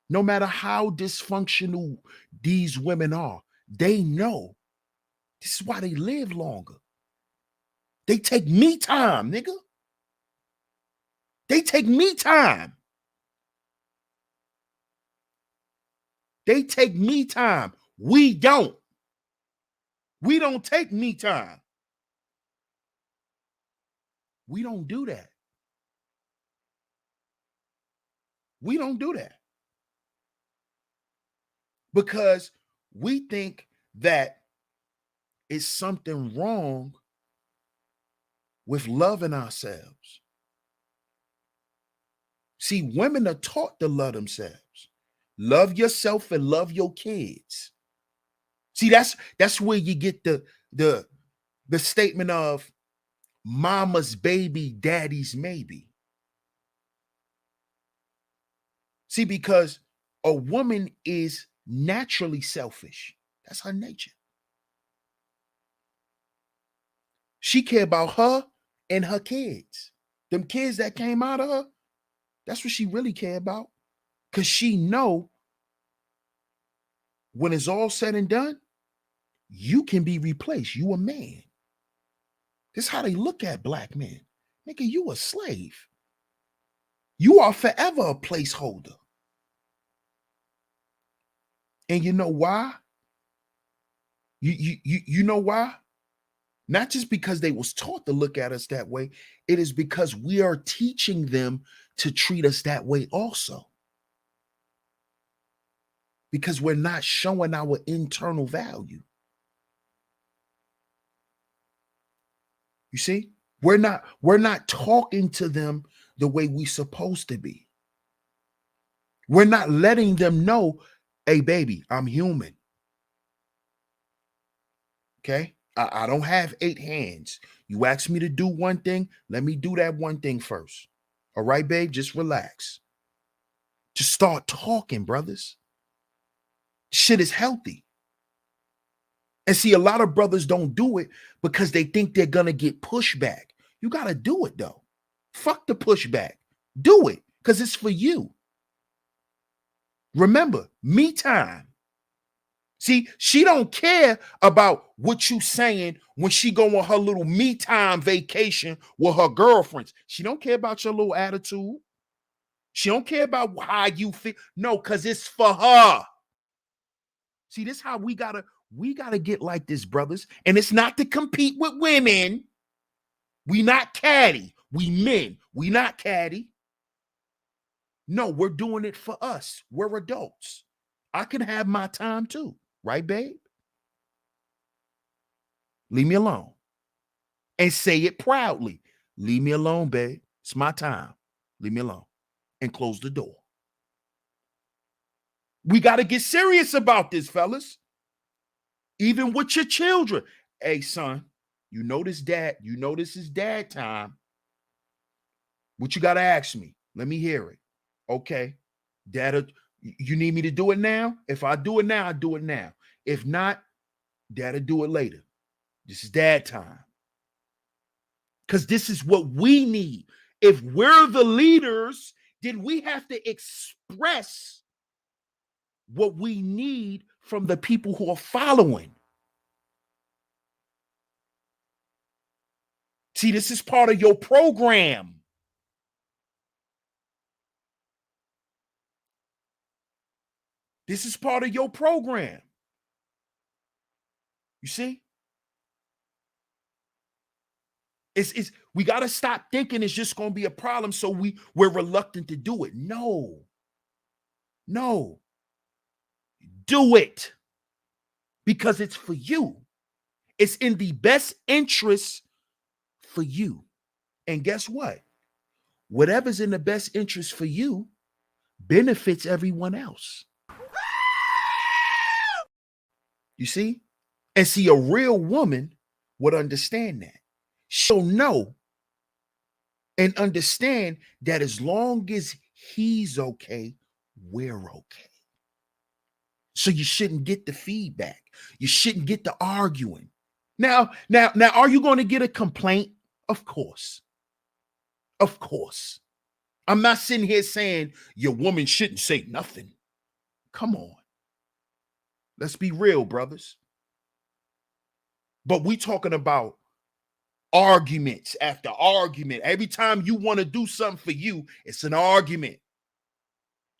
No matter how dysfunctional these women are, they know this is why they live longer. They take me time, nigga. They take me time. They take me time. We don't. We don't take me time. We don't do that. We don't do that. Because we think that it's something wrong with loving ourselves. See, women are taught to love themselves. Love yourself and love your kids. See, that's where you get the statement of mama's baby, daddy's maybe. See, because a woman is naturally selfish. That's her nature. She care about her and her kids. Them kids that came out of her, that's what she really care about. Because she know when it's all said and done, You can be replaced. You a man. This is how they look at black men. Nigga, you a slave. You are forever a placeholder. And you know why? You know why? Not just because they was taught to look at us that way. It is because we are teaching them to treat us that way also. Because we're not showing our internal value. You see? We're not talking to them the way we supposed to be. We're not letting them know, hey baby, I'm human. Okay? I don't have 8 hands. You asked me to do one thing, let me do that one thing first. All right, babe, just relax. Just start talking, brothers. Shit is healthy. And see, a lot of brothers don't do it because they think they're gonna get pushback. You gotta do it though. Fuck the pushback. Do it because it's for you. Remember, me time. See, she don't care about what you saying when she go on her little me time vacation with her girlfriends. She don't care about your little attitude. She don't care about how you feel. No, because it's for her. See, this is how we gotta get like this, brothers. And it's not to compete with women. We not catty. We men. We not catty. No, we're doing it for us. We're adults. I can have my time too. Right, babe? Leave me alone. And say it proudly. Leave me alone, babe. It's my time. Leave me alone. And close the door. We got to get serious about this, fellas. Even with your children. Hey, son, you know this is dad time. What you got to ask me? Let me hear it. Okay. Dad, you need me to do it now? If I do it now, I do it now. If not, dad'll do it later. This is dad time. Because this is what we need. If we're the leaders, then we have to express what we need from the people who are following. See, this is part of your program. This is part of your program. You see? It's we got to stop thinking it's just going to be a problem, so we're reluctant to do it. No. Do it. Because it's for you. It's in the best interest for you. And guess what? Whatever's in the best interest for you benefits everyone else. You see? And see, a real woman would understand that. She'll know and understand that as long as he's okay, we're okay. So you shouldn't get the feedback. You shouldn't get the arguing. Now, are you going to get a complaint? Of course. Of course. I'm not sitting here saying your woman shouldn't say nothing. Come on. Let's be real, brothers. But we talking about arguments after argument. Every time you want to do something for you, it's an argument.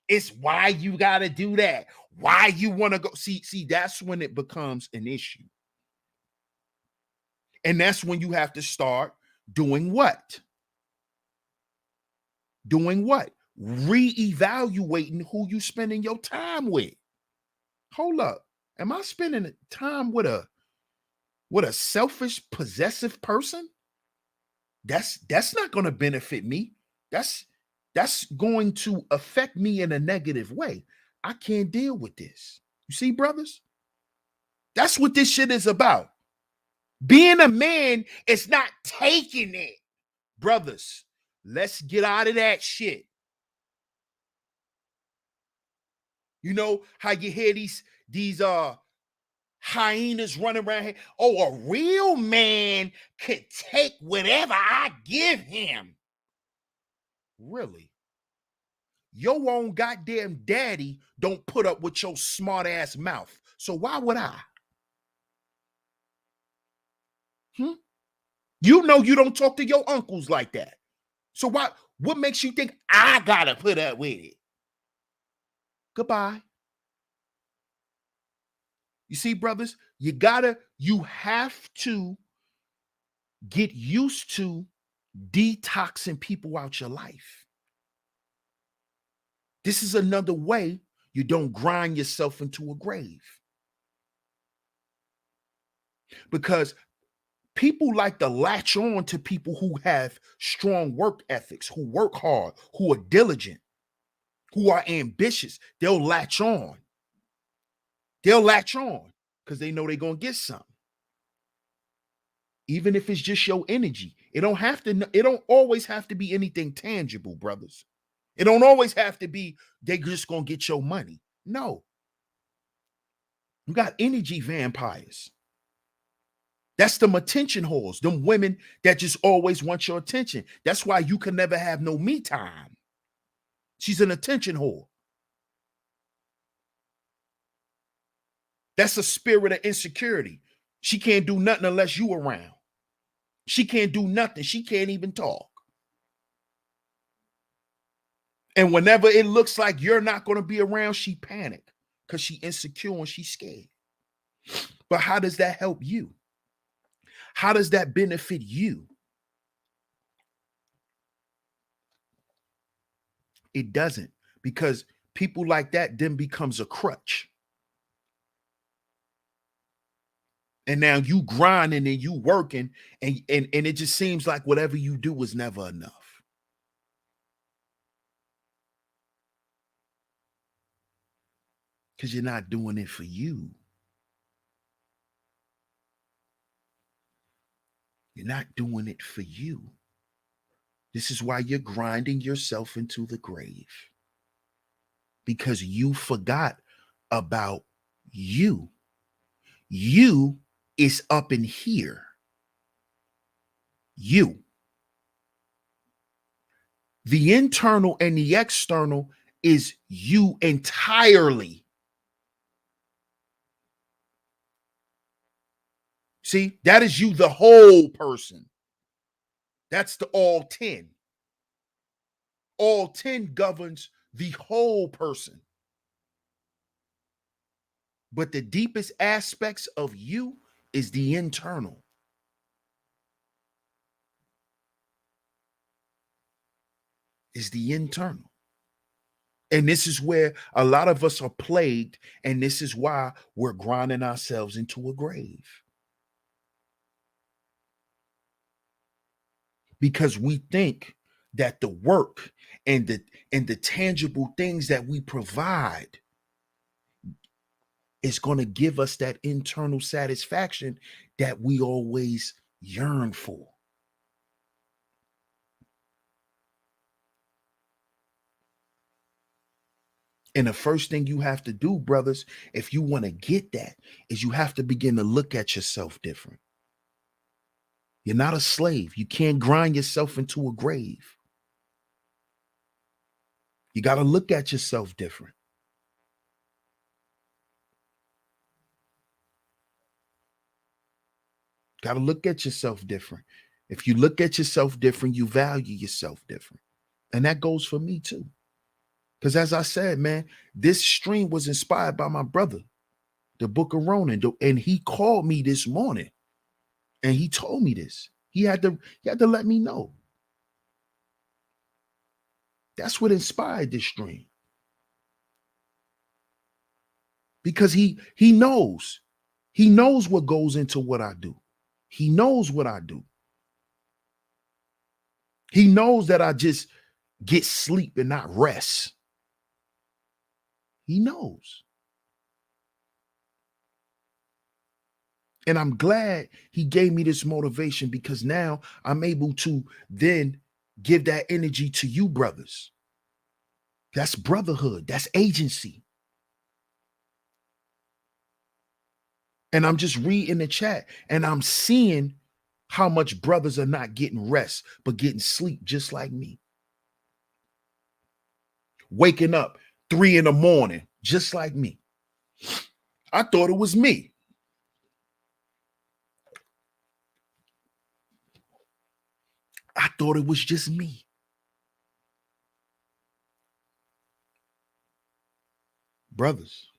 It's why you got to do that. Why you want to go. See, that's when it becomes an issue. And that's when you have to start doing what? Doing what? Reevaluating who you spending your time with. Hold up. Am I spending time with a selfish, possessive person? That's not going to benefit me. That's going to affect me in a negative way. I can't deal with this. You see, brothers? That's what this shit is about. Being a man is not taking it. Brothers, let's get out of that shit. You know how you hear these hyenas running around here? Oh, a real man could take whatever I give him. Really? Your own goddamn daddy don't put up with your smart ass mouth. So why would I? You know you don't talk to your uncles like that. So what makes you think I gotta put up with it? Goodbye. You see, brothers, you have to get used to detoxing people out your life. This is another way you don't grind yourself into a grave. Because people like to latch on to people who have strong work ethics, who work hard, who are diligent, who are ambitious. They'll latch on. They'll latch on because they know they're going to get something. Even if it's just your energy. It don't always have to be anything tangible, brothers. It don't always have to be they just going to get your money. No. You got energy vampires. That's them attention whores, them women that just always want your attention. That's why you can never have no me time. She's an attention whore. That's a spirit of insecurity. She can't do nothing unless you around. She can't do nothing. She can't even talk. And whenever it looks like you're not going to be around, she panic because she's insecure and she's scared. But how does that help you? How does that benefit you? It doesn't, because people like that then becomes a crutch. And now you grinding and you working and it just seems like whatever you do is never enough. Because you're not doing it for you. You're not doing it for you. This is why you're grinding yourself into the grave. Because you forgot about you. You is up in here. You. The internal and the external is you entirely. See, that is you, the whole person. That's the all 10. All 10 governs the whole person. But the deepest aspects of you is the internal. Is the internal. And this is where a lot of us are plagued, and this is why we're grinding ourselves into a grave. Because we think that the work and the tangible things that we provide is going to give us that internal satisfaction that we always yearn for. And the first thing you have to do, brothers, if you want to get that, is you have to begin to look at yourself different. You're not a slave. You can't grind yourself into a grave. You got to look at yourself different. Got to look at yourself different. If you look at yourself different, you value yourself different. And that goes for me too. Because as I said, man, this stream was inspired by my brother, the Book of Ronan. And he called me this morning and he told me this. He had to let me know. That's what inspired this stream. Because he knows. He knows what goes into what I do. He knows what I do. He knows that I just get sleep and not rest. He knows. And I'm glad he gave me this motivation, because now I'm able to then give that energy to you brothers. That's brotherhood. That's agency. And I'm just reading the chat and I'm seeing how much brothers are not getting rest, but getting sleep just like me. Waking up 3 a.m, just like me. I thought it was me. I thought it was just me. Brothers,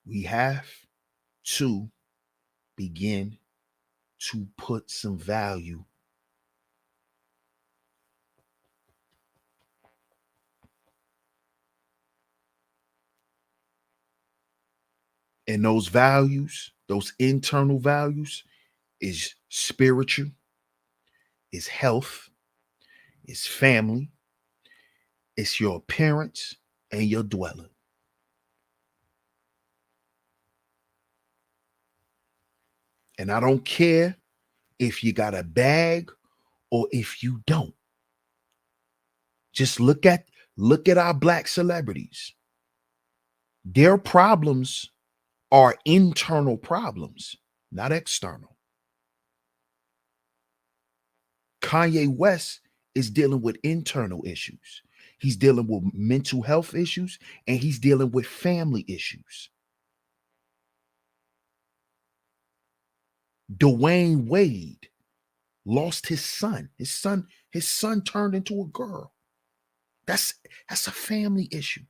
we have to begin to put some value in those values. Those internal values is spiritual, is health, is family, it's your appearance and your dwelling. And I don't care if you got a bag or if you don't. Just look at our black celebrities. Their problems are internal problems, not external. Kanye West is dealing with internal issues. He's dealing with mental health issues and he's dealing with family issues. Dwayne Wade lost his son. His son turned into a girl. That's a family issue.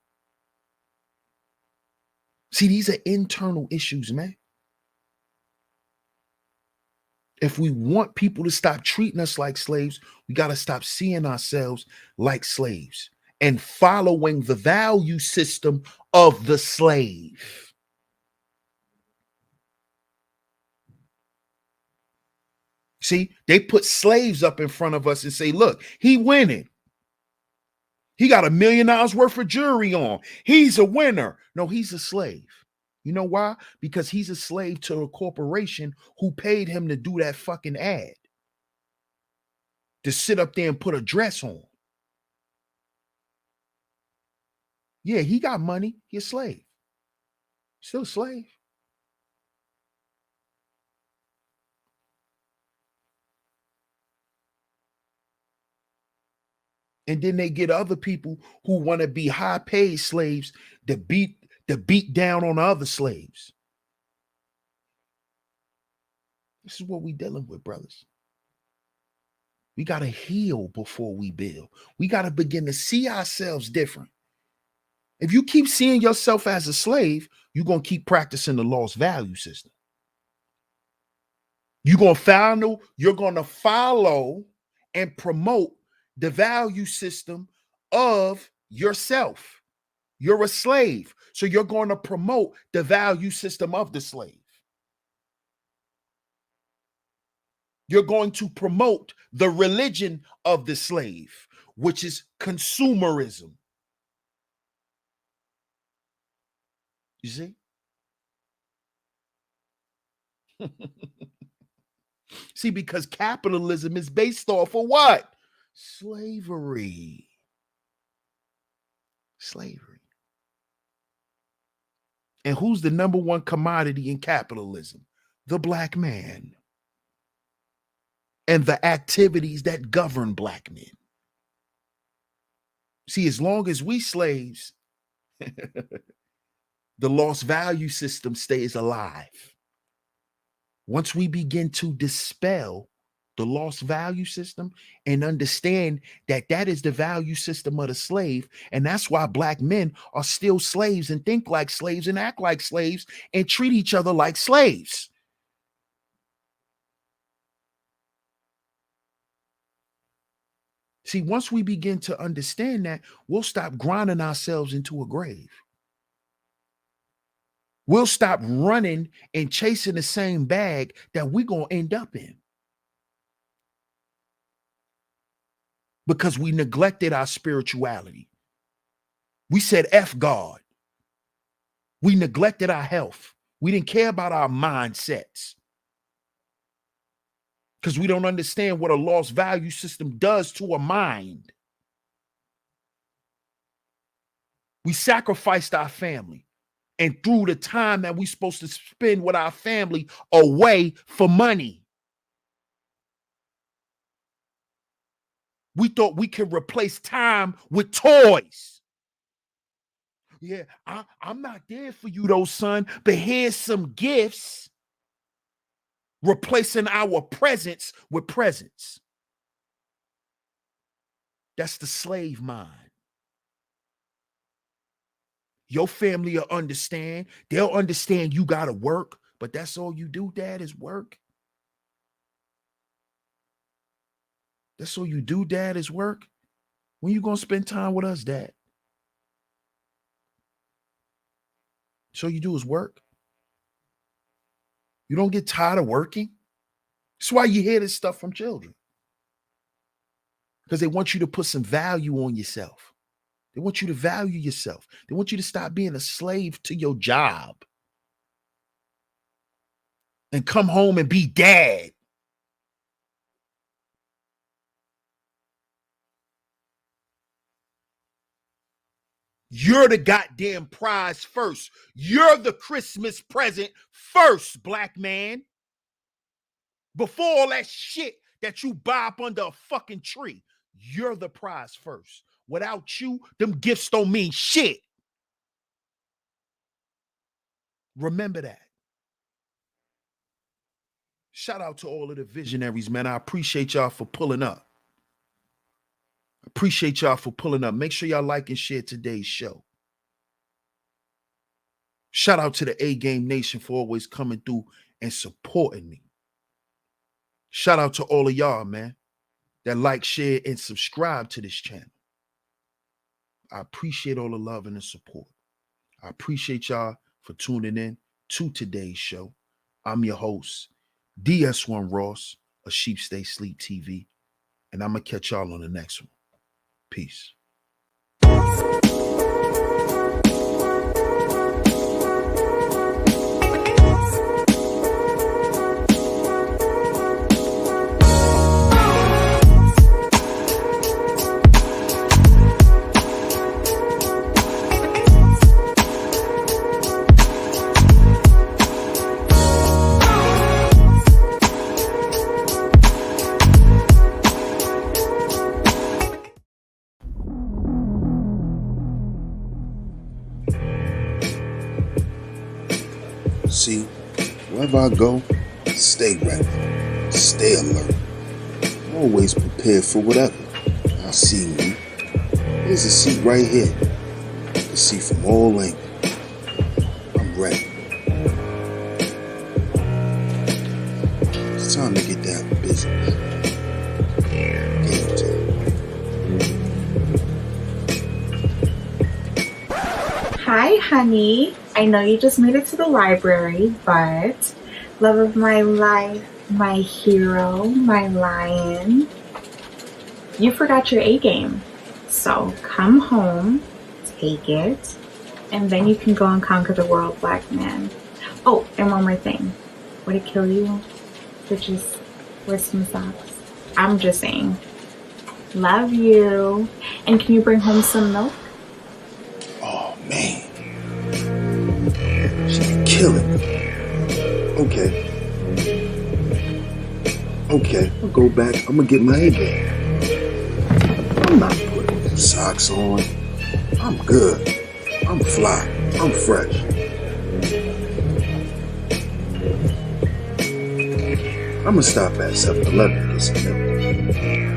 See, these are internal issues, man. If we want people to stop treating us like slaves, we got to stop seeing ourselves like slaves and following the value system of the slave. See, they put slaves up in front of us and say, look, he winning. He got $1 million worth of jewelry on. He's a winner. No, he's a slave. You know why? Because he's a slave to a corporation who paid him to do that fucking ad. To sit up there and put a dress on. Yeah, he got money. He's a slave. Still a slave. And then they get other people who want to be high-paid slaves to beat down on other slaves. This is what we're dealing with, brothers. We got to heal before we build. We got to begin to see ourselves different. If you keep seeing yourself as a slave, you're going to keep practicing the lost value system. You're going to follow and promote the value system of yourself. You're a slave. So you're going to promote the value system of the slave. You're going to promote the religion of the slave, which is consumerism. You see? See, because capitalism is based off of what? Slavery. Slavery. And who's the number one commodity in capitalism? The black man. And the activities that govern black men. See, as long as we slaves, the lost value system stays alive. Once we begin to dispel the lost value system and understand that that is the value system of the slave, and that's why black men are still slaves and think like slaves and act like slaves and treat each other like slaves. See, once we begin to understand that, we'll stop grinding ourselves into a grave. We'll stop running and chasing the same bag that we're going to end up in. Because we neglected our spirituality. We said F God. We neglected our health. We didn't care about our mindsets. Because we don't understand what a lost value system does to a mind. We sacrificed our family and threw the time that we're supposed to spend with our family away for money. We thought we could replace time with toys. Yeah, I'm not there for you though, son, but here's some gifts. replacing our presence with presence. That's the slave mind. Your family will understand. They'll understand you got to work, but that's all you do, Dad, is work. That's all you do, Dad, is work. When you going to spend time with us, Dad? So you do is work. You don't get tired of working. That's why you hear this stuff from children. Because they want you to put some value on yourself. They want you to value yourself. They want you to stop being a slave to your job and come home and be dad. You're the goddamn prize first. You're the Christmas present first, black man. Before all that shit that you buy up under a fucking tree, you're the prize first. Without you, them gifts don't mean shit. Remember that. Shout out to all of the visionaries, man. I appreciate y'all for pulling up. Appreciate y'all for pulling up. Make sure y'all like and share today's show. Shout out to the A-Game Nation for always coming through and supporting me. Shout out to all of y'all, man, that like, share, and subscribe to this channel. I appreciate all the love and the support. I appreciate y'all for tuning in to today's show. I'm your host, DS1 Ross of Sheep Stay Sleep TV, and I'm going to catch y'all on the next one. Peace. See, wherever I go, stay ready, stay alert, always prepared for whatever. I see you. There's a seat right here. I can see from all angles. I'm ready. It's time to get down to business. Game time. Hi, honey. I know you just made it to the library, but love of my life, my hero, my lion, you forgot your A game. So come home, take it, and then you can go and conquer the world, black man. Oh, and one more thing. Would it kill you to just wear some socks? I'm just saying. Love you. And can you bring home some milk? Oh, man. She's killing me. Okay. Okay, I'll go back. I'm gonna get my A game. I'm not putting them socks on. I'm good. I'm fly. I'm fresh. I'm gonna stop at 7-Eleven and get some milk.